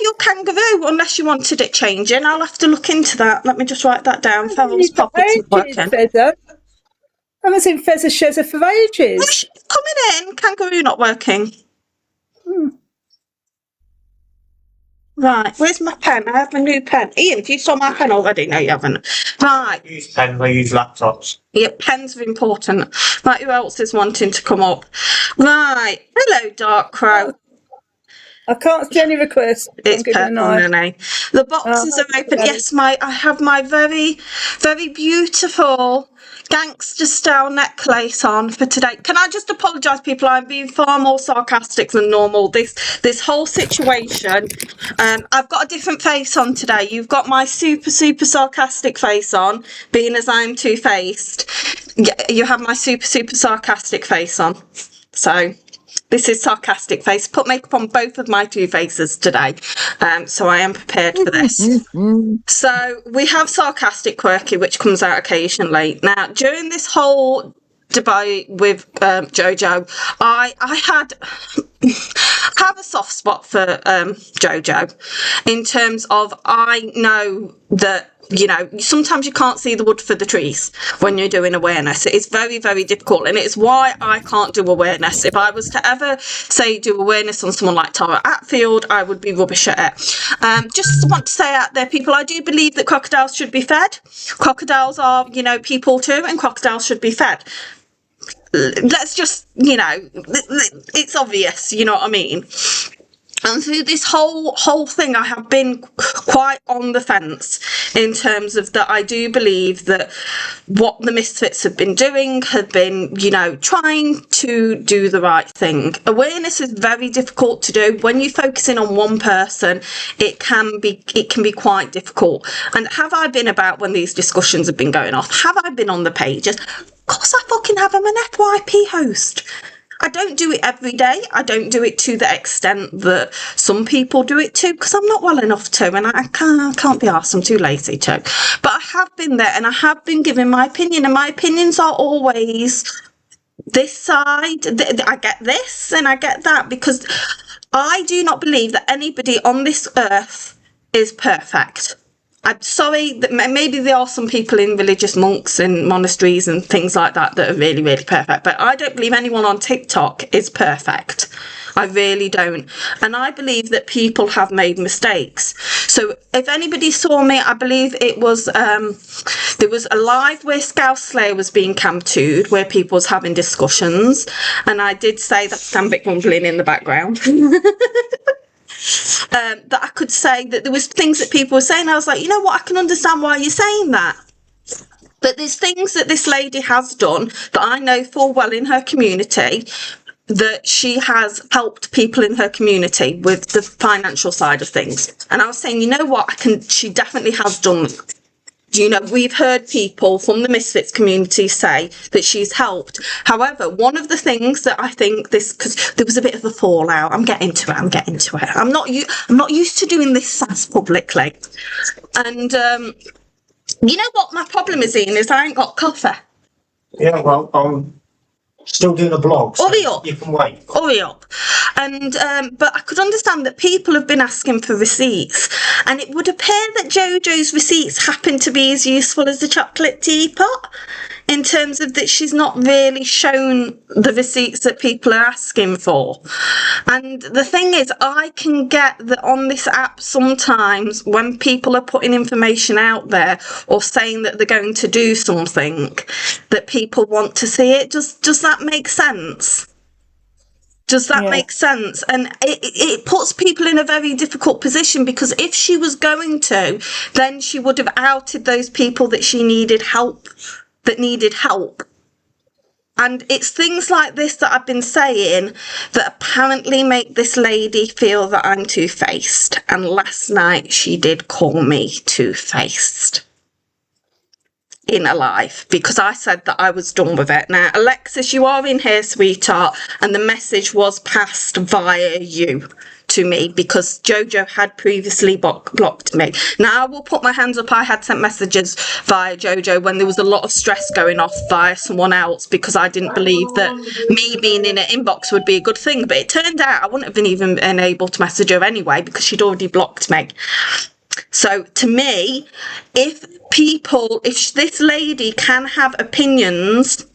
your kangaroo, unless you wanted it changing. I'll have to look into that. Let me just write that down. Feral's pockets are working. I haven't seen Fezza Shezza for ages. Oh, she's coming in. Kangaroo not working. Right, where's my pen? I have my new pen. Ian, have you saw my pen already? No, you haven't. Right. I use pens, I use laptops. Yeah, pens are important. Right, who else is wanting to come up? Right. Hello, Dark Crow. I can't see any requests. It's I'm giving an purple, eye. Nene. The boxes are open. okay. Yes, I have my very, very beautiful gangster style necklace on for today. Can I just apologise, people? I'm being far more sarcastic than normal. This whole situation. I've got a different face on today. You've got my super sarcastic face on, being as I'm two-faced. You have my super sarcastic face on. So this is sarcastic face. Put makeup on both of my two faces today. So I am prepared for this. So we have sarcastic quirky, which comes out occasionally. Now, during this whole debate with JoJo, I have a soft spot for JoJo in terms of I know that, you know, sometimes you can't see the wood for the trees when you're doing awareness. It is very, very difficult, and it's why I can't do awareness. If I was to ever say do awareness on someone like Tara Atfield, I would be rubbish at it. Just want to say out there, people, I do believe that crocodiles should be fed. Crocodiles are, you know, people too, and crocodiles should be fed. Let's just, you know, it's obvious, you know what I mean? And through this whole thing, I have been quite on the fence in terms of that. I do believe that what the Misfits have been doing have been, you know, trying to do the right thing. Awareness is very difficult to do. When you're focusing on one person, it can be quite difficult. And have I been about when these discussions have been going off? Have I been on the pages? Of course I fucking have. I'm an FYP host. I don't do it every day. I don't do it to the extent that some people do it to, because I'm not well enough to, and I can't be arsed. I'm too lazy to. But I have been there, and I have been giving my opinion, and my opinions are always this side. I get this and I get that, because I do not believe that anybody on this earth is perfect. I'm sorry that maybe there are some people in religious monks and monasteries and things like that that are really, really perfect, but I don't believe anyone on TikTok is perfect. I really don't. And I believe that people have made mistakes. So if anybody saw me, I believe it was, there was a live where Scouse Slayer was being camped, where people was having discussions. And I did say that Stambic rumbling in the background. That I could say that there was things that people were saying. I was like, you know what, I can understand why you're saying that. But there's things that this lady has done that I know full well in her community, that she has helped people in her community with the financial side of things. And I was saying, you know what, she definitely has done that. You know, we've heard people from the Misfits community say that she's helped. However, one of the things that I think because there was a bit of a fallout. I'm getting to it. I'm not used to doing this sass publicly. And you know what my problem is, Ian, is I ain't got coffee. Yeah, well, I'm still doing a blog. So Hurry up. You can wait. Hurry up. And but I could understand that people have been asking for receipts, and it would appear that JoJo's receipts happen to be as useful as the chocolate teapot, in terms of that she's not really shown the receipts that people are asking for. And the thing is, I can get that on this app sometimes when people are putting information out there or saying that they're going to do something, that people want to see it. Does that make sense? Does that make sense? And it puts people in a very difficult position, because if she was going to, then she would have outed those people that she needed help, And it's things like this that I've been saying that apparently make this lady feel that I'm two-faced. And last night she did call me two-faced in a live, because I said that I was done with it. Now, Alexis, you are in here, sweetheart, and the message was passed via you to me, because JoJo had previously blocked me. Now, I will put my hands up. I had sent messages via JoJo when there was a lot of stress going off via someone else, because I didn't believe that me being in an inbox would be a good thing. But it turned out I wouldn't have even been able to message her anyway, because she'd already blocked me. So to me, if this lady can have opinions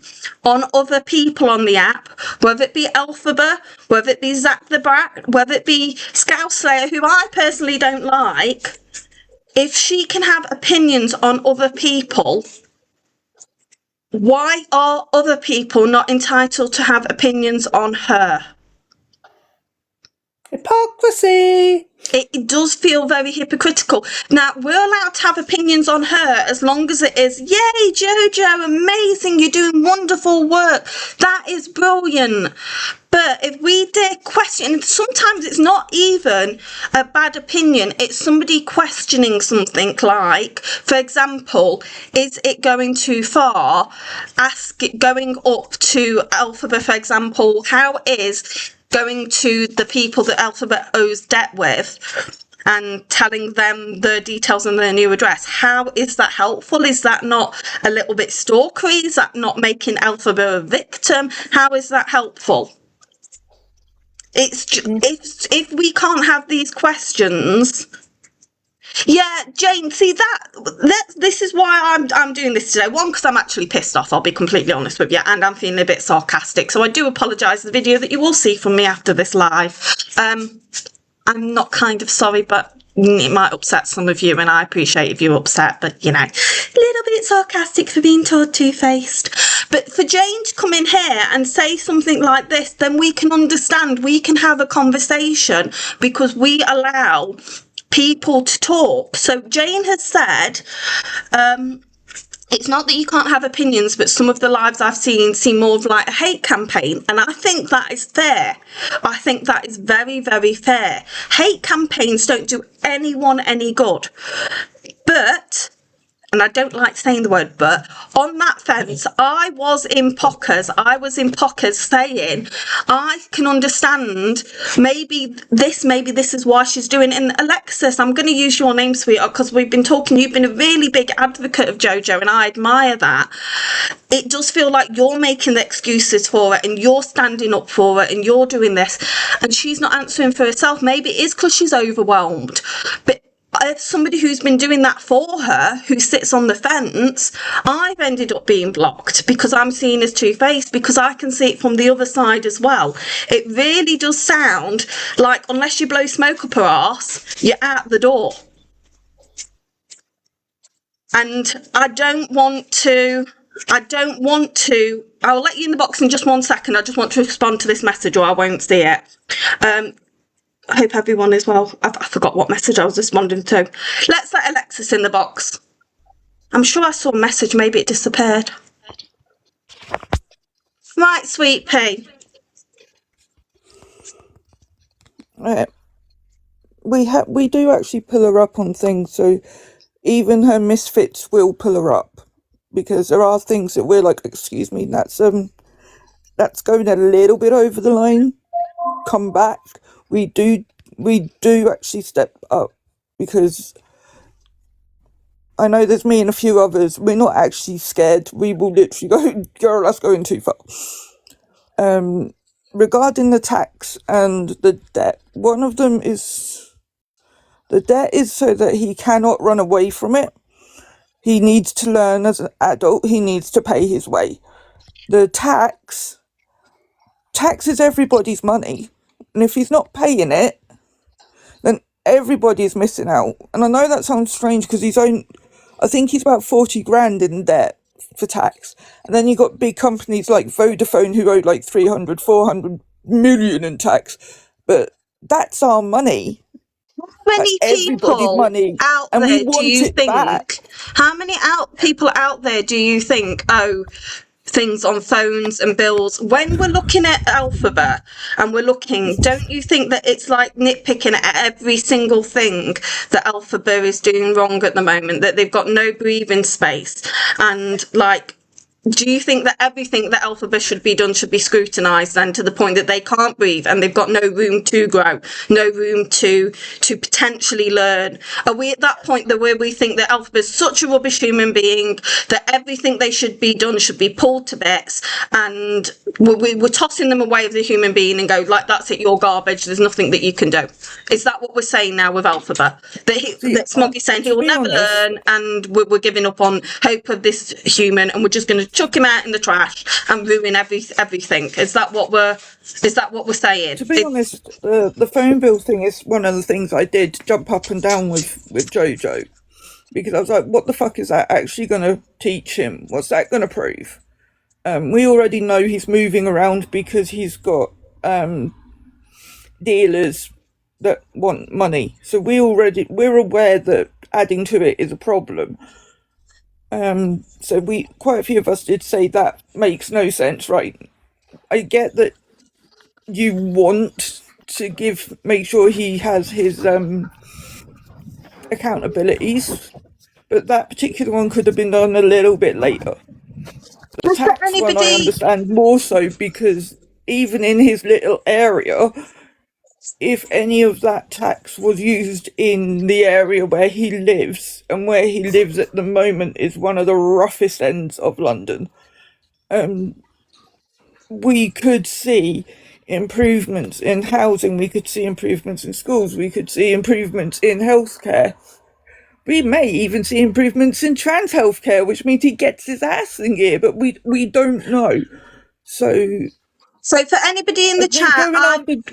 on other people on the app, whether it be Elphaba, whether it be Zach the Brat, whether it be Scouse Slayer, who I personally don't like, if she can have opinions on other people, why are other people not entitled to have opinions on her? Hypocrisy. It does feel very hypocritical. Now, we're allowed to have opinions on her as long as it is, yay, JoJo, amazing, you're doing wonderful work. That is brilliant. But if we dare question, sometimes it's not even a bad opinion, it's somebody questioning something like, for example, is it going too far? Going up to Alphabet, for example, how is going to the people that Alphabet owes debt with and telling them the details on their new address, how is that helpful? Is that not a little bit stalkery? Is that not making Alphabet a victim? How is that helpful? It's if we can't have these questions. Yeah, Jane, see this is why I'm doing this today. One, because I'm actually pissed off, I'll be completely honest with you, and I'm feeling a bit sarcastic. So I do apologise for the video that you will see from me after this live. I'm not kind of sorry, but it might upset some of you, and I appreciate if you're upset, but you know, a little bit sarcastic for being told two-faced. But for Jane to come in here and say something like this, then we can understand, we can have a conversation, because we allow people to talk. So Jane has said, it's not that you can't have opinions, but some of the lives I've seen seem more of like a hate campaign. And I think that is fair. I think that is very, very fair. Hate campaigns don't do anyone any good. But, and I don't like saying the word but, on that fence, I was in Pockers saying, I can understand, maybe this is why she's doing it. And Alexis, I'm going to use your name, sweetheart, because we've been talking, you've been a really big advocate of JoJo, and I admire that. It does feel like you're making the excuses for it, and you're standing up for it, and you're doing this, and she's not answering for herself. Maybe it is because she's overwhelmed, but as somebody who's been doing that for her, who sits on the fence, I've ended up being blocked because I'm seen as two-faced, because I can see it from the other side as well. It really does sound like, unless you blow smoke up her arse, you're out the door. And I don't want to, I'll let you in the box in just 1 second. I just want to respond to this message or I won't see it. I hope everyone is well. I forgot what message I was responding to. Let's let Alexis in the box. I'm sure I saw a message, maybe it disappeared. Right, sweet pea. Right. We do actually pull her up on things, so even her misfits will pull her up, because there are things that we're like, excuse me, that's going a little bit over the line. Come back. We do actually step up, because I know there's me and a few others. We're not actually scared. We will literally go, girl, that's going too far. Regarding the tax and the debt, one of them is the debt is so that he cannot run away from it. He needs to learn as an adult. He needs to pay his way. The tax is everybody's money. And if he's not paying it, then everybody's missing out. And I know that sounds strange because I think he's about 40 grand in debt for tax. And then you got big companies like Vodafone who owed like 300, 400 million in tax. But that's our money. How many people money, out and there we want do you it think? back. How many people out there do you think owe things on phones and bills? When we're looking at Alphabet and we're looking, don't you think that it's like nitpicking at every single thing that Alphabet is doing wrong at the moment, that they've got no breathing space, and like, do you think that everything that Alphabet should be done should be scrutinised then to the point that they can't breathe and they've got no room to grow, no room to potentially learn? Are we at that point that where we think that Alphabet's such a rubbish human being that everything they should be done should be pulled to bits, and we're tossing them away as a human being and go like, that's it, you're garbage, there's nothing that you can do? Is that what we're saying now with Alphabet? That Smoggy's saying he will never learn, and we're giving up on hope of this human, and we're just going to chuck him out in the trash and ruin everything? Is that what we're saying? To be honest, the phone bill thing is one of the things I did jump up and down with JoJo. because I was like, what the fuck is that actually going to teach him? What's that going to prove? We already know he's moving around because he's got dealers that want money. So we're aware that adding to it is a problem. So quite a few of us did say that makes no sense, right? I get that you want to make sure he has his accountabilities, but that particular one could have been done a little bit later. The tax one I understand more so because even in his little area, if any of that tax was used in the area where he lives, and where he lives at the moment is one of the roughest ends of London, we could see improvements in housing, we could see improvements in schools, we could see improvements in healthcare. We may even see improvements in trans healthcare, which means he gets his ass in gear, but we don't know. So for anybody in the chat,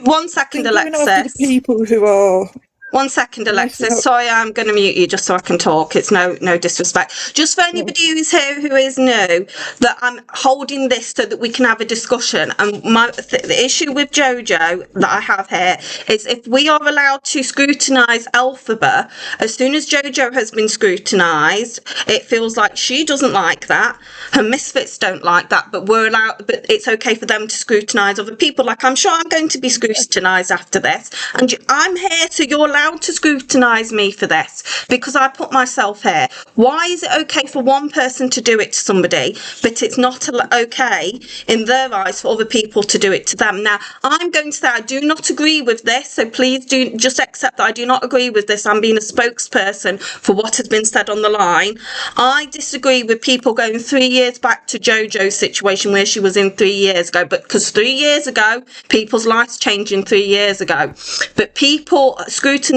one second, Alexis. After the people who are. 1 second, Alexis. Sorry, I'm going to mute you just so I can talk. It's no disrespect. Just for anybody who's here who is new, that I'm holding this so that we can have a discussion. And the issue with JoJo that I have here is if we are allowed to scrutinise Elphaba, as soon as JoJo has been scrutinised, it feels like she doesn't like that. Her misfits don't like that, but but it's okay for them to scrutinise other people. Like I'm sure I'm going to be scrutinised after this, and I'm here, so you're allowed to scrutinise me for this because I put myself here. Why is it okay for one person to do it to somebody, but it's not okay in their eyes for other people to do it to them? Now, I'm going to say I do not agree with this, so please do just accept that I do not agree with this. I'm being a spokesperson for what has been said on the line. I disagree with people going 3 years back to JoJo's situation where she was in 3 years ago, but because 3 years ago, people's lives changed in 3 years ago. But people scrutinise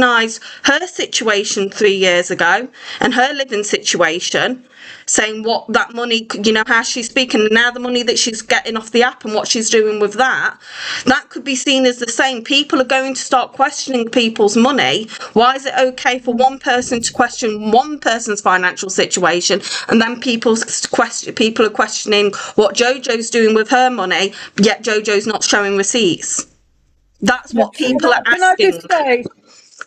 her situation 3 years ago and her living situation, saying what that money, how she's speaking, and now the money that she's getting off the app and what she's doing with that could be seen as the same. People are going to start questioning people's money. Why is it okay for one person to question one person's financial situation, and then people are questioning what JoJo's doing with her money, yet JoJo's not showing receipts? That's what people are asking.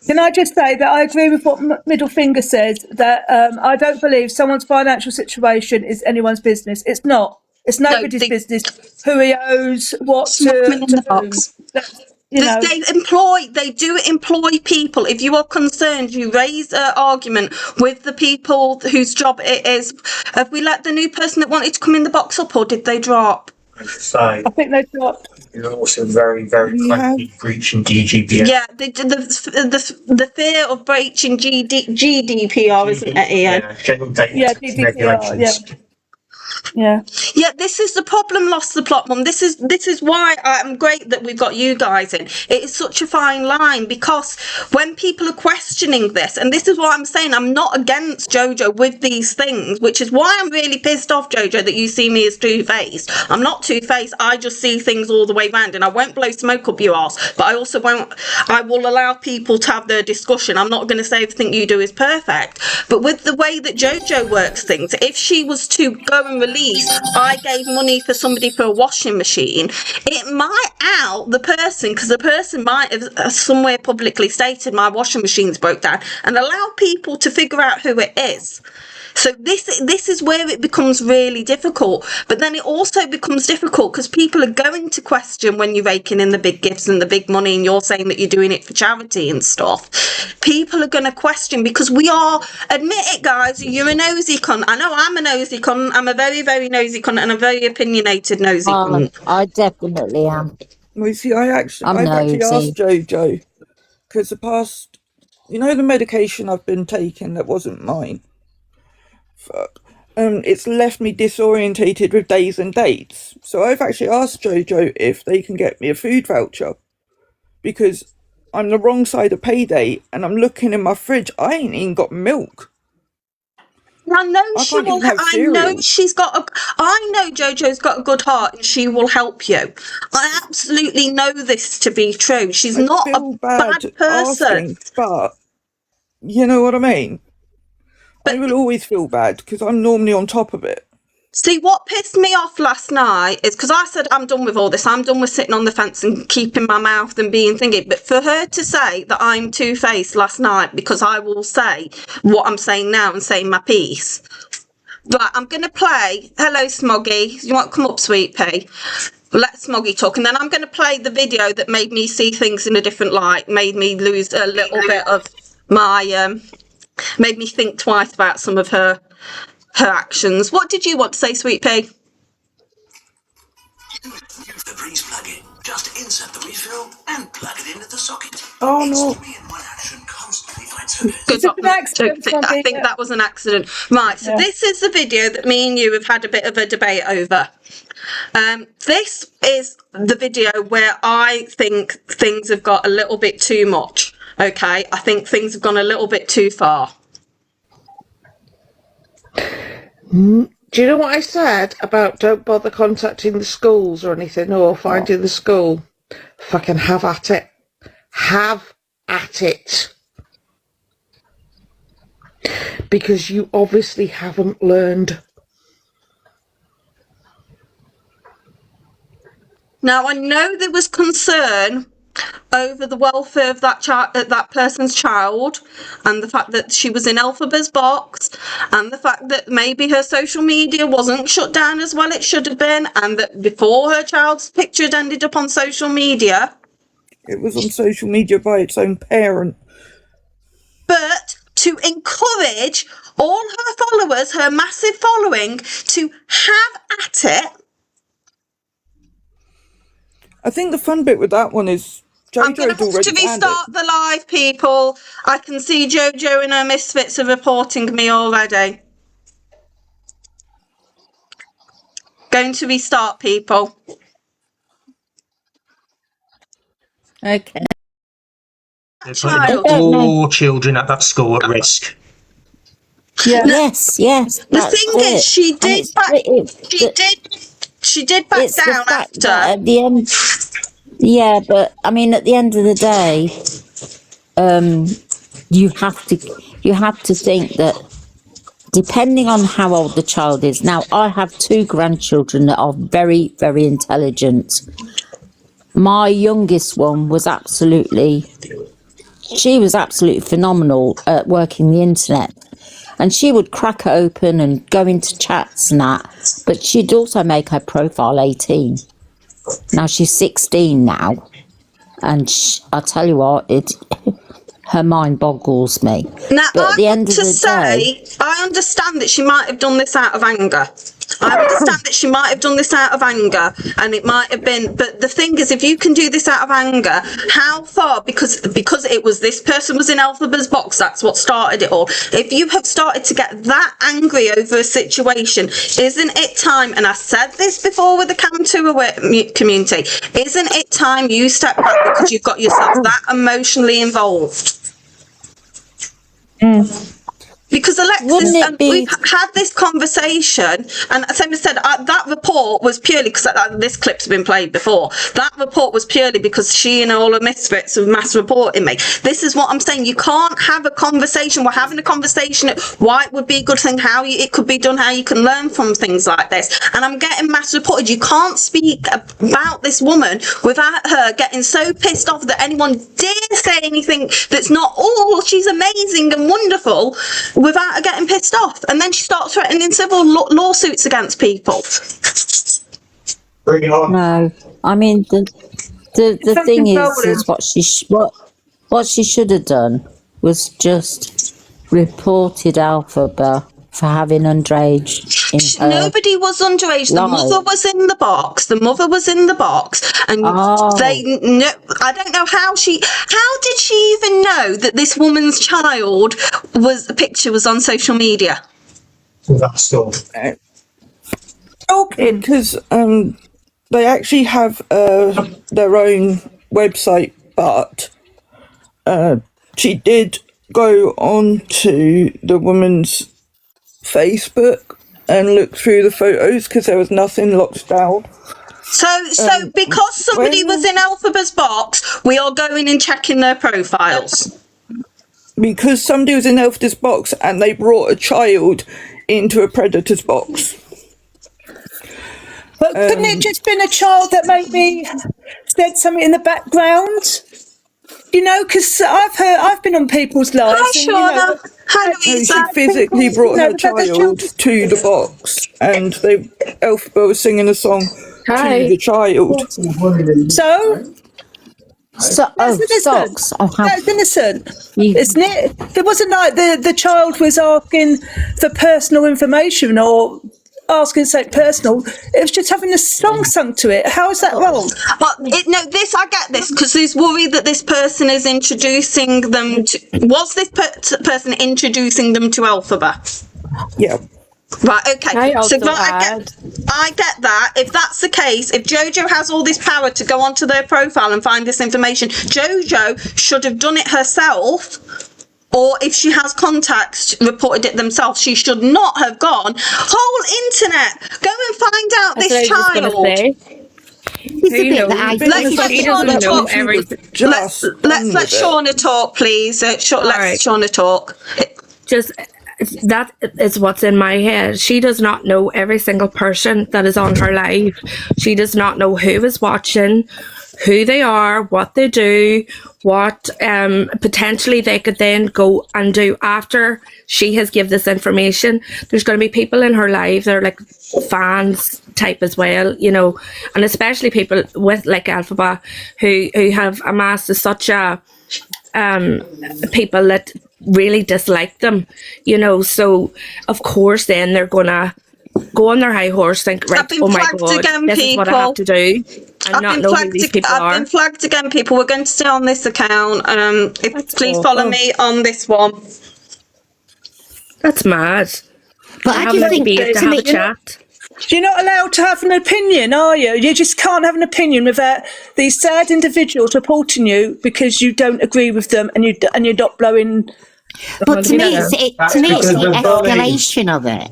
Can I just say that I agree with what Middle Finger says, that I don't believe someone's financial situation is anyone's business. It's not. It's nobody's business who he owes, what to whom. They do employ people. If you are concerned, you raise an argument with the people whose job it is. Have we let the new person that wanted to come in the box up, or did they drop? I think they dropped. You're also very, very closely breaching GDPR. Yeah, the fear of breaching GDPR, isn't it, Ian? Yeah, general data GDPR, regulations. Yeah, this is the problem, Lost the Plot Mum. This is why I'm great that we've got you guys in. It is such a fine line, because when people are questioning this, and this is what I'm saying, I'm not against JoJo with these things, which is why I'm really pissed off, JoJo, that you see me as two-faced. I'm not two-faced, I just see things all the way round, and I won't blow smoke up your arse, but I will allow people to have their discussion. I'm not going to say everything you do is perfect, but with the way that JoJo works things, if she was to go and release, I gave money for somebody for a washing machine, it might out the person, because the person might have somewhere publicly stated my washing machine's broke down, and allow people to figure out who it is. So this is where it becomes really difficult. But then it also becomes difficult because people are going to question when you're raking in the big gifts and the big money, and you're saying that you're doing it for charity and stuff. People are going to question, because admit it, guys, you're a nosy cunt. I know I'm a nosy cunt. I'm a very, very nosy cunt, and a very opinionated nosy cunt. I definitely am. Well, you see, I've actually asked JoJo, because the past, the medication I've been taking that wasn't mine, it's left me disorientated with days and dates. So I've actually asked JoJo if they can get me a food voucher, because I'm the wrong side of payday, and I'm looking in my fridge, I ain't even got milk. I know JoJo's got a good heart, and she will help you. I absolutely know this to be true. She's not a bad person. But you know what I mean? I will always feel bad because I'm normally on top of it. See, what pissed me off last night is because I said, I'm done with all this. I'm done with sitting on the fence and keeping my mouth and being thingy. But for her to say that I'm two-faced last night, because I will say what I'm saying now and saying my piece. Right, I'm going to play, hello, Smoggy. You want to come up, sweet pea? Let Smoggy talk. And then I'm going to play the video that made me see things in a different light, made me lose a little bit of my, made me think twice about some of her actions. What did you want to say, sweet pea? Use the breeze plug-in. Just insert the refill and plug it into the socket. Oh It's no. 3-in-1 action constantly finds hookers. Good. It's an accident, I think that was an accident. Right, so this is the video that me and you have had a bit of a debate over. This is the video where I think things have got a little bit too much. Okay, I think things have gone a little bit too far. Do you know what I said about don't bother contacting the schools or anything or finding the school? Fucking have at it. Have at it. Because you obviously haven't learned. Now, I know there was concern over the welfare of that person's child, and the fact that she was in Elphaba's box, and the fact that maybe her social media wasn't shut down as well it should have been, and that before her child's picture had ended up on social media. It was on social media by its own parent. But to encourage all her followers, her massive following, to have at it. I think the fun bit with that one is I'm going to have to restart the live, people. I can see JoJo and her misfits are reporting me already. Going to restart, people. Okay. They're putting all children at that school at risk. Yeah. Yes. The thing is, she did back down after. At the end, yeah, but I mean, at the end of the day, you have to think that depending on how old the child is. Now, I have 2 grandchildren that are very, very intelligent. My youngest one was absolutely phenomenal at working the internet. And she would crack it open and go into chats and that. But she'd also make her profile 18. Now she's 16 now. And I tell you what, her mind boggles me. Now, but at the end of the day, I understand that she might have done this out of anger. I understand that she might have done this out of anger, and it might have been. But the thing is, if you can do this out of anger, how far? Because it was this person was in Elphaba's box. That's what started it all. If you have started to get that angry over a situation, isn't it time? And I said this before with the Cam2 community. Isn't it time you step back because you've got yourself that emotionally involved? Because Alexis, we've had this conversation, and as I said, that report was purely because this clip's been played before. That report was purely because she and all her misfits have mass reporting me. This is what I'm saying. You can't have a conversation. We're having a conversation why it would be a good thing, how it could be done, how you can learn from things like this. And I'm getting mass reported. You can't speak about this woman without her getting so pissed off that anyone dare say anything that's not, oh, she's amazing and wonderful, without her getting pissed off. And then she starts threatening civil lawsuits against people. Bring it on. no, I mean the thing is what she should have done was just reported Alphaba for having underage in her. Nobody was underage. The mother was in the box. The mother was in the box, and I don't know how did she even know that this woman's child the picture was on social media? That's still Okay, because they actually have their own website, but she did go on to the woman's Facebook and look through the photos because there was nothing locked down. So because somebody was in Elphaba's box, we are going and checking their profiles. because somebody was in Elfder's box and they brought a child into a predator's box. But couldn't it just been a child that maybe said something in the background? You know, because I've been on people's lives. Hi, and, you know, Shauna. Hi, She Louisa. physically brought No, her but the child to the box, and Elphaba was singing a song to the child. So So, socks. Oh, how that's innocent, you, isn't it? It wasn't like the child was asking for personal information or asking something personal. It was just having a song sung to it. How is that wrong? But I get this because there's worry that this person is introducing them to. Was this person introducing them to Elphaba? Yeah. Right, okay. I also I get that. If that's the case, if JoJo has all this power to go onto their profile and find this information, JoJo should have done it herself. Or if she has contacts, reported it themselves. She should not have gone. Whole internet, go and find out this child. it's a bit that I Let's let Shauna talk, please. Let Shauna talk. just that is what's in my head. She does not know every single person that is on her live. She does not know who is watching, who they are, what they do, what potentially they could then go and do after she has give this information. There's going to be people in her life that are like fans type as well, you know, and especially people with like Elphaba who have amassed such a people that really dislike them, you know, so of course then they're gonna go on their high horse, think, right, oh my god, again, this is what I have to do, and not know who these people are. I've been flagged again, people. We're going to stay on this account. Please follow me on this one. That's mad. But I just think to have a chat. You're not allowed to have an opinion, are you? You just can't have an opinion without these sad individuals reporting you because you don't agree with them and you're not blowing. But to me, it's the escalation of it.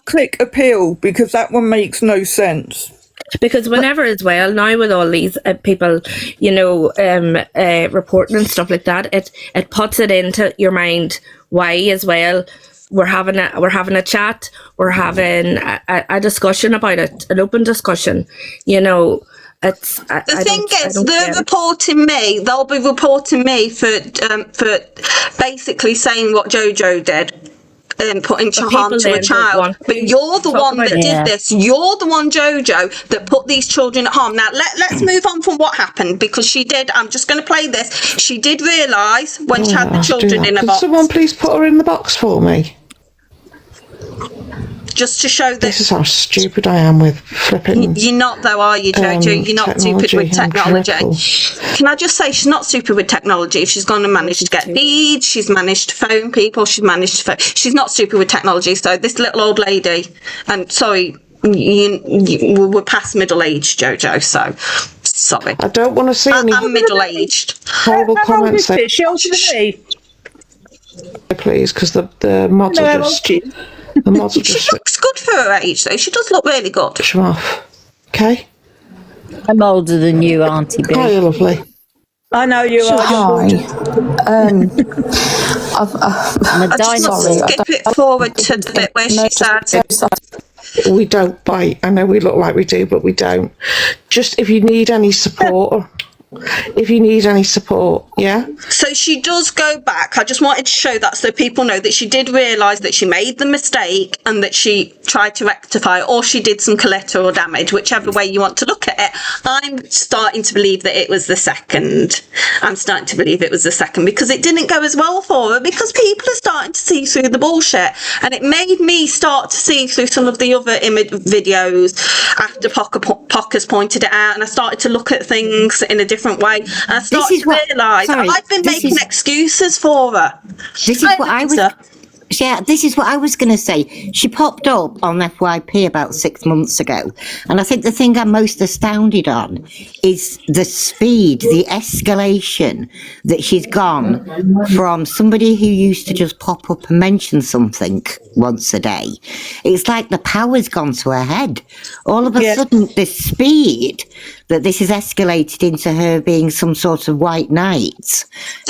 Click appeal because that one makes no sense. Because whenever as well, now with all these people, you know, reporting and stuff like that, it puts it into your mind why as well. We're having a chat, we're having a discussion about it, an open discussion, you know. It's the thing is, they're reporting me. They'll be reporting me for basically saying what JoJo did and putting harm to a child. But you're the one that did this. You're the one, JoJo, that put these children at harm. Now let's move on from what happened because she did. I'm just going to play this. She did realise when she had the children in a box. Could someone please put her in the box for me? Just to show that this is how stupid I am with flipping. You're not though, are you, JoJo? You're not stupid with technology. Can I just say she's not stupid with technology? If she's going to manage to get leads, she's managed to phone people, she's not stupid with technology. So this little old lady, and sorry, we're past middle age, JoJo. So sorry. I don't want to see any. I'm middle aged. Horrible comments. She older than me. Please, because the mods are just. The mods are just. She looks good for her age, though. She does look really good. Push them off. Okay. I'm older than you, Auntie B. Oh, you're lovely. I know you are. Hi. I'm a dinosaur. Skip it forward to the bit where she said. We don't bite. I know we look like we do, but we don't. Just if you need any support. Yeah. So she does go back. I just wanted to show that so people know that she did realise that she made the mistake and that she tried to rectify it, or she did some collateral damage, whichever way you want to look at it. I'm starting to believe that it was the second. Because it didn't go as well for her because people are starting to see through the bullshit, and it made me start to see through some of the other videos after Pocker's pointed it out, and I started to look at things in a different way, and I started to realise I've been making excuses for her. This is what I was going to say. She popped up on FYP about 6 months ago, and I think the thing I'm most astounded on is the speed, the escalation that she's gone from somebody who used to just pop up and mention something once a day. It's like the power's gone to her head. All of a sudden, the speed that this has escalated into her being some sort of white knight.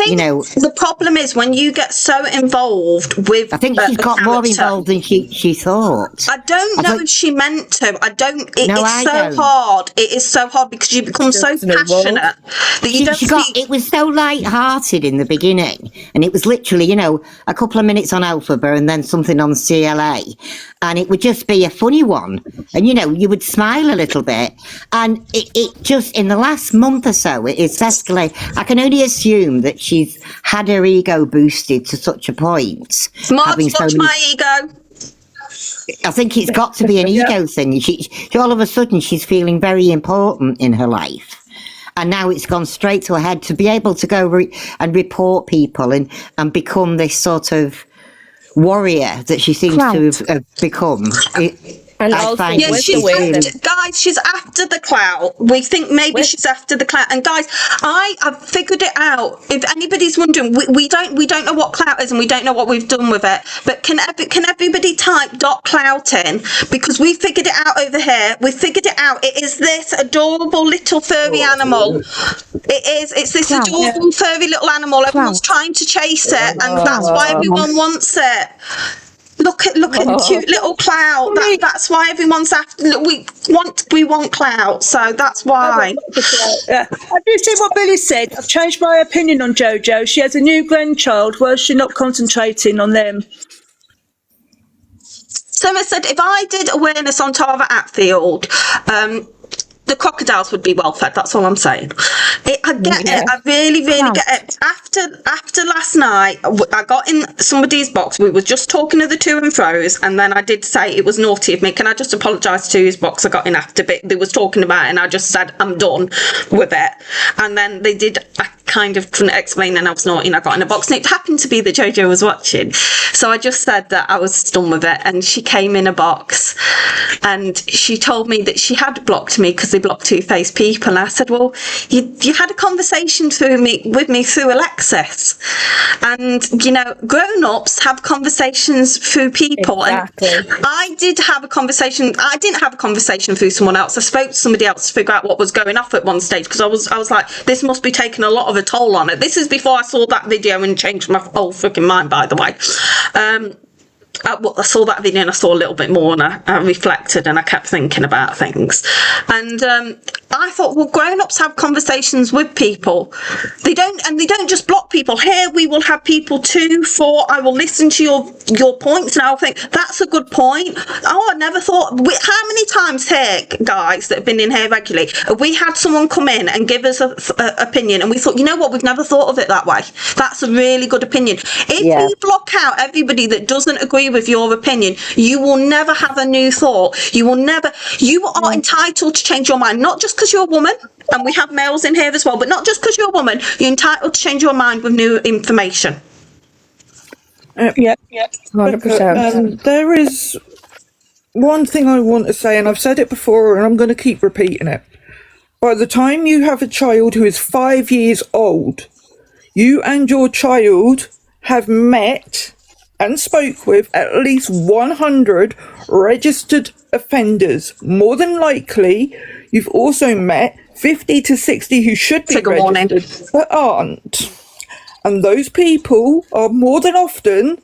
You know, the problem is when you get so involved with. I think she's got more involved than she thought. I don't know if she meant to. I don't. It's so don't. hard. It is so hard because you become so passionate that you don't speak. It was so light-hearted in the beginning, and it was literally, you know, a couple of minutes on Alphaba and then something on CLA, and it would just be a funny one, and you know, you would smile a little bit, and it just in the last month or so it's escalated. I can only assume that she's had her ego boosted to such a point. Marge, watch my ego. I think it's got to be an ego thing. She all of a sudden she's feeling very important in her life. And now it's gone straight to her head to be able to go and report people and become this sort of warrior that she seems to have become. And guys, she's after the clout. We think maybe she's after the clout. And guys, I've figured it out. If anybody's wondering, we don't know what clout is and we don't know what we've done with it. But can everybody type .clout in? Because we figured it out over here. We figured it out. It is this adorable little furry animal. It is. It's this adorable furry little animal. Everyone's trying to chase it, and that's why everyone wants it. Look at the cute little clout. That's why everyone's after. Look, we want clout, so that's why. Yeah. Have you seen what Billy said? I've changed my opinion on JoJo. She has a new grandchild. Why is she not concentrating on them? Someone said if I did awareness on Tara Atfield, the crocodiles would be well fed. That's all I'm saying. I get it. I really get it. After last night, I got in somebody's box. We were just talking of the to and fro's, and then I did say it was naughty of me. Can I just apologise to whose box I got in after? But they was talking about it, and I just said I'm done with it. And then they did. I kind of couldn't explain, and I was naughty, and I got in a box, and it happened to be that JoJo was watching. So I just said that I was done with it, and she came in a box, and she told me that she had blocked me because they block two-faced people. And I said, well, you had a conversation with me through Alexis, and you know, grown-ups have conversations through people. Exactly. And I did have a conversation. I didn't have a conversation through someone else. I spoke to somebody else to figure out what was going off at one stage, because I was like, this must be taking a lot of a toll on it. This is before I saw that video and changed my whole freaking mind, by the way. I saw that video and I saw a little bit more, and I reflected and I kept thinking about things, and I thought, well, grown-ups have conversations with people. They don't just block people. Here we will have people 2, 4. I will listen to your points, and I'll think that's a good point. Oh, I never thought. How many times here, guys, that have been in here regularly, have we had someone come in and give us an opinion, and we thought, you know what, we've never thought of it that way. That's a really good opinion. If you block out everybody that doesn't agree with your opinion, you will never have a new thought. You are entitled to change your mind, not just because you're a woman, and we have males in here as well, but not just because you're a woman, you're entitled to change your mind with new information. 100%. There is one thing I want to say, and I've said it before, and I'm going to keep repeating it. By the time you have a child who is 5 years old, you and your child have met and spoke with at least 100 registered offenders. More than likely, you've also met 50 to 60 who should be registered but aren't. And those people are more than often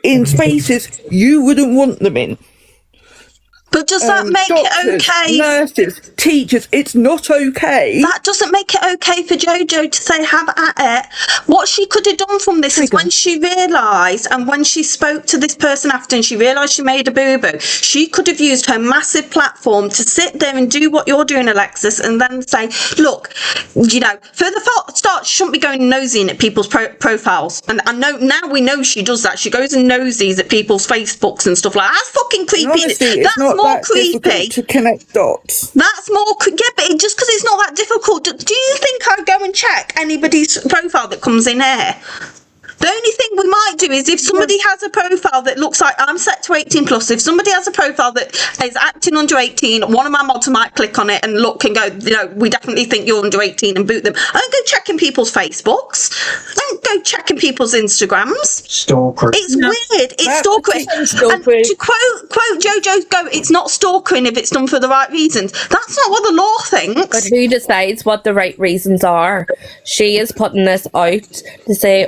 in spaces you wouldn't want them in. But does that make it okay? Nurses, teachers, it's not okay. That doesn't make it okay for JoJo to say have at it. What she could have done from this is when she realised, and when she spoke to this person after and she realised she made a boo-boo, she could have used her massive platform to sit there and do what you're doing, Alexis, and then say, look, you know, for the start, she shouldn't be going nosing at people's profiles. And I know now we know she does that. She goes and nosies at people's Facebooks and stuff like that. That's fucking creepy. Honestly, that's more creepy to connect dots. That's more but just because it's not that difficult, do you think I'd go and check anybody's profile that comes in here? The only thing we might do is if somebody has a profile that looks like I'm set to 18 plus, if somebody has a profile that is acting under 18, one of my mods might click on it and look and go, we definitely think you're under 18 and boot them. I don't go checking people's Facebooks. I don't go checking people's Instagrams. Stalker. It's weird. It's stalkering. And to quote JoJo's go, it's not stalkering if it's done for the right reasons. That's not what the law thinks. But who decides what the right reasons are? She is putting this out to say,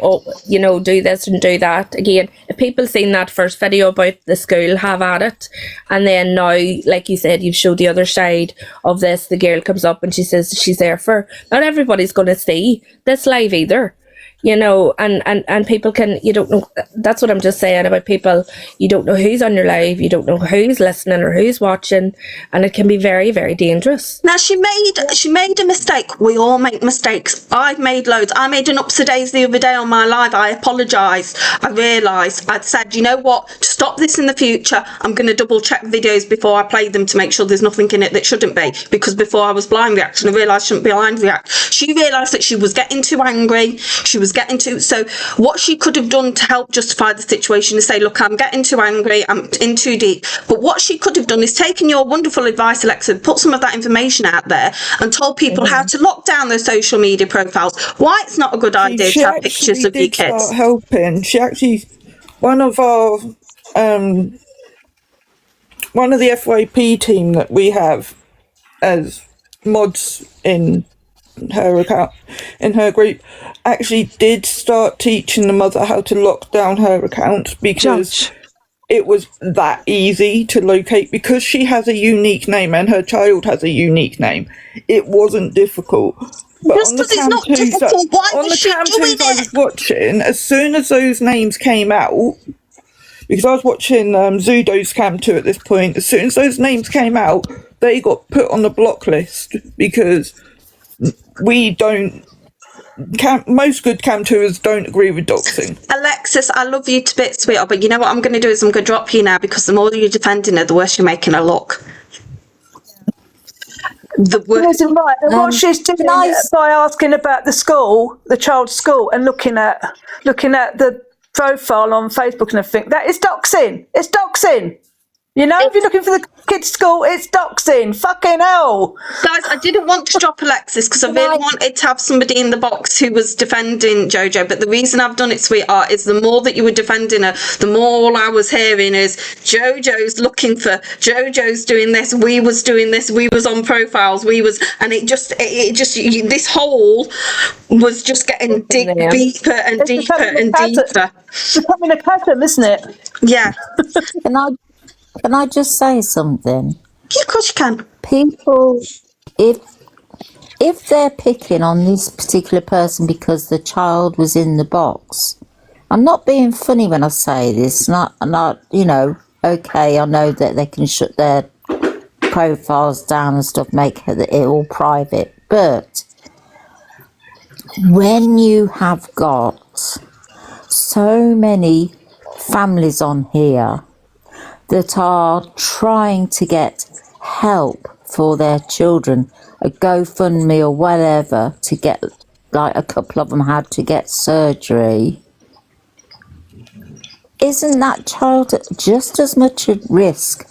do this and do that. Again, if people seen that first video about the school, have at it. And then now, like you said, you've showed the other side of this. The girl comes up and she says she's there for, not everybody's going to see this live either. And people can, you don't know, that's what I'm just saying about people. You don't know who's on your live, you don't know who's listening or who's watching, and it can be very, very dangerous. Now she made a mistake. We all make mistakes. I've made loads. I made an ups to days the other day on my live. I apologised. I realised. I'd said, you know what, to stop this in the future, I'm going to double check videos before I play them to make sure there's nothing in it that shouldn't be, because before I was blind reaction, I realised I shouldn't be blind react. She realised that she was getting too angry. She was getting to, so what she could have done to help justify the situation is say, look, I'm getting too angry, I'm in too deep. But what she could have done is taken your wonderful advice, Alexa, put some of that information out there and told people how to lock down their social media profiles, why it's not a good idea to have pictures of your kids. Start helping. She actually, one of the FYP team that we have as mods in her account, in her group, actually did start teaching the mother how to lock down her account, because it was that easy to locate, because she has a unique name and her child has a unique name. It wasn't difficult. But just because it's not difficult, why was she doing it? I was watching, as soon as those names came out, because I was watching Zudo's Cam 2 at this point, as soon as those names came out, they got put on the block list, because most good Cam 2ers don't agree with doxing. Alexis, I love you to bits, sweetheart, but you know what I'm going to do is I'm going to drop you now, because the more you're defending her, the worse you're making her look. The right. And what she's doing by asking about the school, the child's school, and looking at the profile on Facebook and everything, that is doxing. It's doxing. If you're looking for the kids' school, it's doxing. Fucking hell. Guys, I didn't want to drop Alexis because I really wanted to have somebody in the box who was defending JoJo. But the reason I've done it, sweetheart, is the more that you were defending her, the more all I was hearing is JoJo's looking for, JoJo's doing this, we was doing this, we was on profiles, we was, and it just this hole was just getting deeper and deeper and deeper. It's becoming a chasm, isn't it? Yeah. Can I just say something? Yeah, of course you can. People, if they're picking on this particular person because the child was in the box, I'm not being funny when I say this. Not okay, I know that they can shut their profiles down and stuff, make it all private. But when you have got so many families on here that are trying to get help for their children, a GoFundMe or whatever, to get, like a couple of them had to get surgery, isn't that child just as much at risk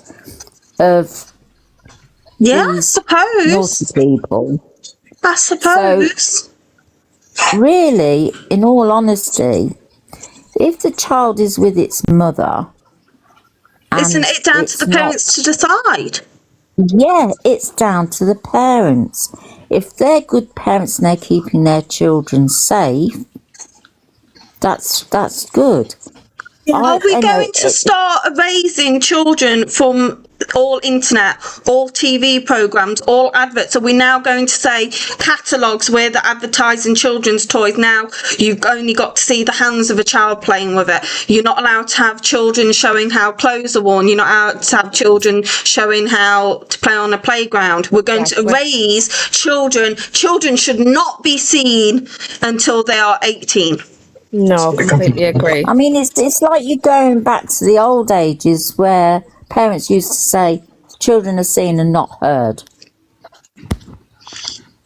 of I suppose naughty people? I suppose. So, really, in all honesty, if the child is with its mother, isn't it down to the parents to decide? Yeah, it's down to the parents. If they're good parents and they're keeping their children safe, that's good. Are we going to start erasing children from all internet, all TV programmes, all adverts? Are we now going to say catalogues where they're advertising children's toys? Now you've only got to see the hands of a child playing with it. You're not allowed to have children showing how clothes are worn. You're not allowed to have children showing how to play on a playground. We're going to erase children. Children should not be seen until they are 18. No, completely agree. I mean, it's like you're going back to the old ages where parents used to say children are seen and not heard.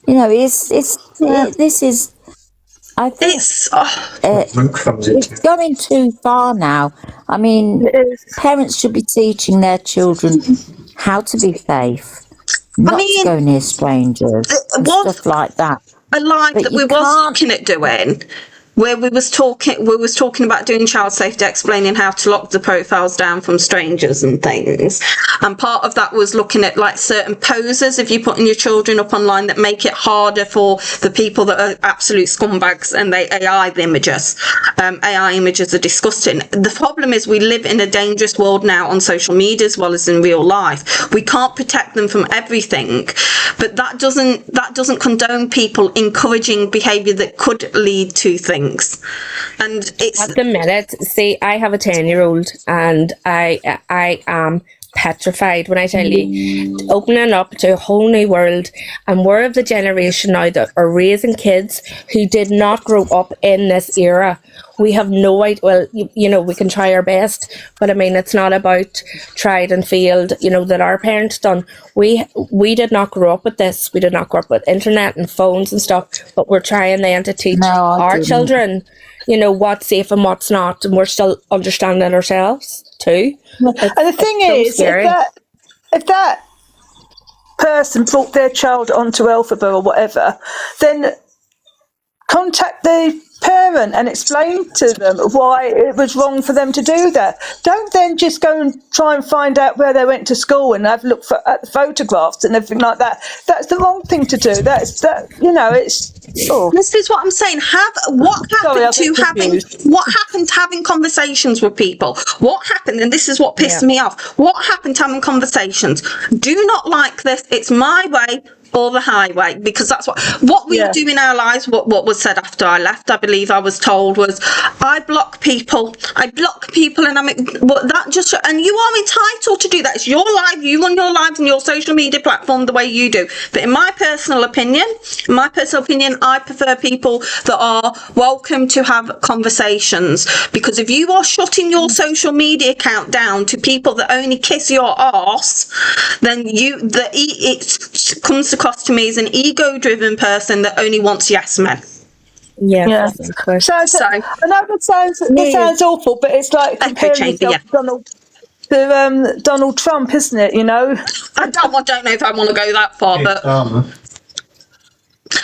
This is, I think it's going too far now. I mean, parents should be teaching their children how to be safe, not to go near strangers, and stuff like that. A live But that you we was can't- looking at doing, where we was talking about doing child safety, explaining how to lock the profiles down from strangers and things. And part of that was looking at like certain poses if you're putting your children up online that make it harder for the people that are absolute scumbags and they AI the images. AI images are disgusting. The problem is we live in a dangerous world now on social media as well as in real life. We can't protect them from everything, but that doesn't condone people encouraging behaviour that could lead to things. And it's at the minute, see, I have a 10-year-old and I am petrified when I tell you, opening up to a whole new world, and we're of the generation now that are raising kids who did not grow up in this era. We have no idea. Well, you know, we can try our best, but I mean, it's not about tried and failed, you know, that our parents done. We did not grow up with this. We did not grow up with internet and phones and stuff, but we're trying then to teach our children, you know, what's safe and what's not, and we're still understanding ourselves too. And the thing is, if that person brought their child onto Alphabet or whatever, then contact the parent and explain to them why it was wrong for them to do that. Don't then just go and try and find out where they went to school and have a look at the photographs and everything like that. That's the wrong thing to do. This is what I'm saying. What happened to having conversations with people? What happened, and this is what pissed me off. What happened to having conversations? Do not like this. It's my way or the highway, because that's what we do in our lives. What was said after I left, I believe I was told, was I block people, and that just, and you are entitled to do that. It's your life. You run your lives and your social media platform the way you do. But in my personal opinion, I prefer people that are welcome to have conversations, because if you are shutting your social media account down to people that only kiss your arse, then it comes across to me as an ego-driven person that only wants yes men. Yeah. So I know that sounds awful, but it's like comparing yourself to Donald Trump, isn't it? You know. I don't know if I want to go that far, but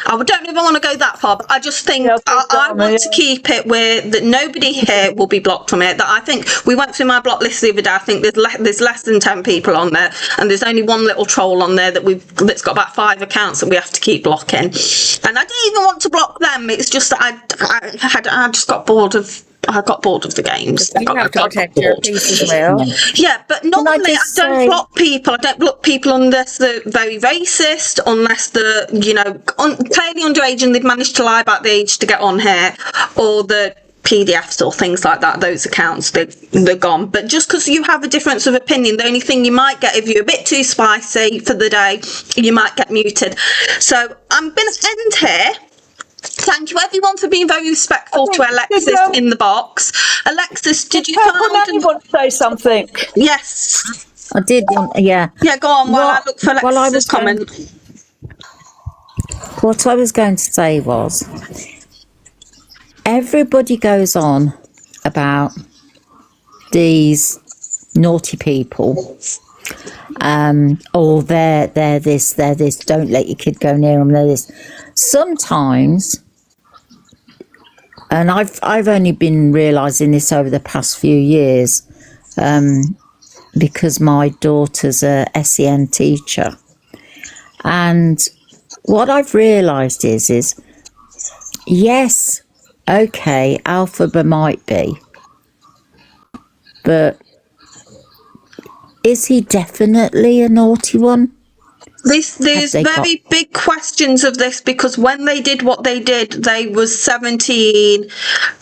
I don't know if I want to go that far. But I just think I want to keep it where that nobody here will be blocked from it. That I think we went through my block list the other day. I think there's less than 10 people on there, and there's only one little troll on there that's got about 5 accounts that we have to keep blocking. And I didn't even want to block them. It's just that I just got bored of. I got bored of the games. You have to protect your peace as well. Yeah, but normally I don't block people. I don't block people unless they're very racist, unless they're, clearly underage and they've managed to lie about the age to get on here, or the PDFs or things like that. Those accounts, they're gone. But just because you have a difference of opinion, the only thing you might get, if you're a bit too spicy for the day, you might get muted. So I'm going to end here. Thank you everyone for being very respectful to Alexis in the box. Alexis, did you want to say something? Yes. I did want, yeah. Yeah, go on while I look for Alexis's comment. What I was going to say was, everybody goes on about these naughty people. They're this, don't let your kid go near them, they're this. Sometimes, and I've only been realising this over the past few years, because my daughter's a SEN teacher, and what I've realised is yes, okay, Alphaba might be, but is he definitely a naughty one? There's very big questions of this, because when they did what they did, they was 17,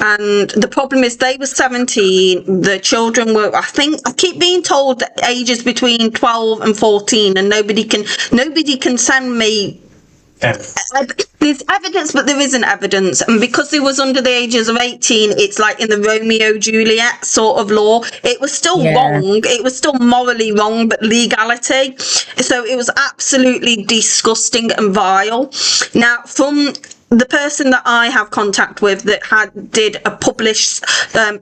and the problem is they were 17. The children were, I keep being told that ages between 12 and 14, and nobody can send me. There's evidence, but there isn't evidence, and because it was under the ages of 18, it's like in the Romeo Juliet sort of law. It was still wrong. It was still morally wrong, but legality. So it was absolutely disgusting and vile. Now, from the person that I have contact with that did a published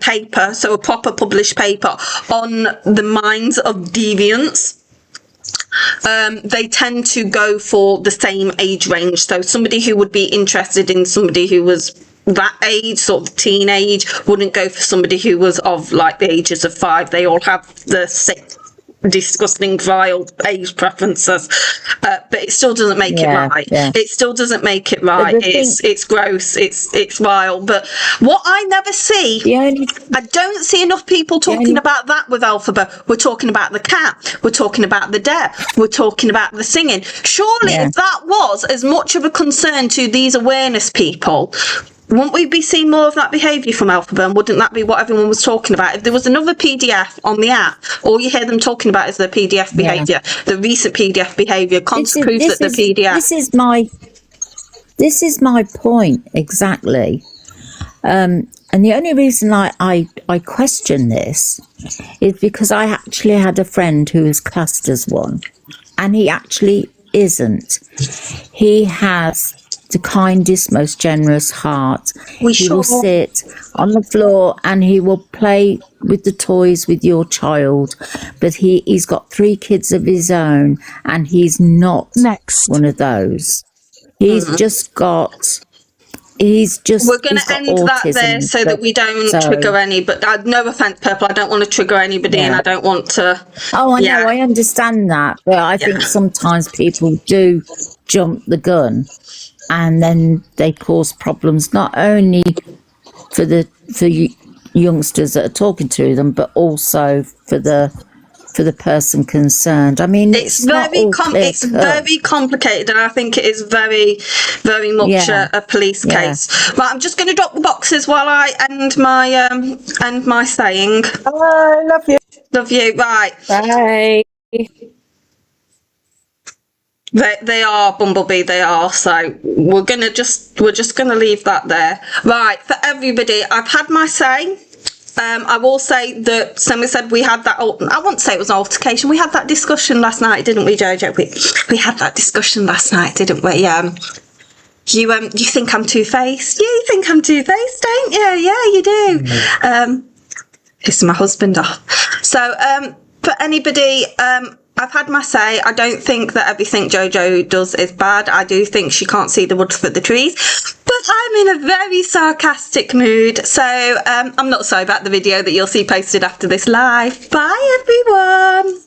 paper, so a proper published paper on the minds of deviants, they tend to go for the same age range. So somebody who would be interested in somebody who was that age, sort of teenage, wouldn't go for somebody who was of like the ages of 5. They all have the same disgusting, vile age preferences, but it still doesn't make it right. It still doesn't make it right. It's gross. It's vile. But what I never see, I don't see enough people talking about that with Alphabet. We're talking about the cat. We're talking about the deaf. We're talking about the singing. Surely, if that was as much of a concern to these awareness people, wouldn't we be seeing more of that behaviour from Alphabet? And wouldn't that be what everyone was talking about? If there was another PDF on the app, all you hear them talking about is the PDF behaviour, the recent PDF behaviour, constant proof that the PDF. This is my point exactly. And the only reason I question this is because I actually had a friend who was classed as one, and he actually isn't. He has the kindest, most generous heart. He will sit on the floor and he will play with the toys with your child, but he's got 3 kids of his own, and he's not one of those. He's just got. We're going to end that there so that we don't trigger any. But no offence, Purple. I don't want to trigger anybody, and I don't want to. Oh, I know. I understand that, but I think sometimes people do jump the gun, and then they cause problems not only for youngsters that are talking to them, but also for the person concerned. I mean, it's very complicated, and I think it is very, very much a police case. Right, I'm just going to drop the boxes while I end my saying. Hello, love you. Love you. Right. Bye. They are, Bumblebee, they are. So we're just gonna leave that there. Right, for everybody, I've had my say. I will say that somebody said we had that. I won't say it was an altercation. We had that discussion last night, didn't we, Jojo? We had that discussion last night, didn't we? You think I'm two-faced? You think I'm two-faced, don't you? Yeah, you do. Pissing my husband off. So for anybody, I've had my say. I don't think that everything JoJo does is bad. I do think she can't see the wood for the trees. But I'm in a very sarcastic mood. So I'm not sorry about the video that you'll see posted after this live. Bye, everyone.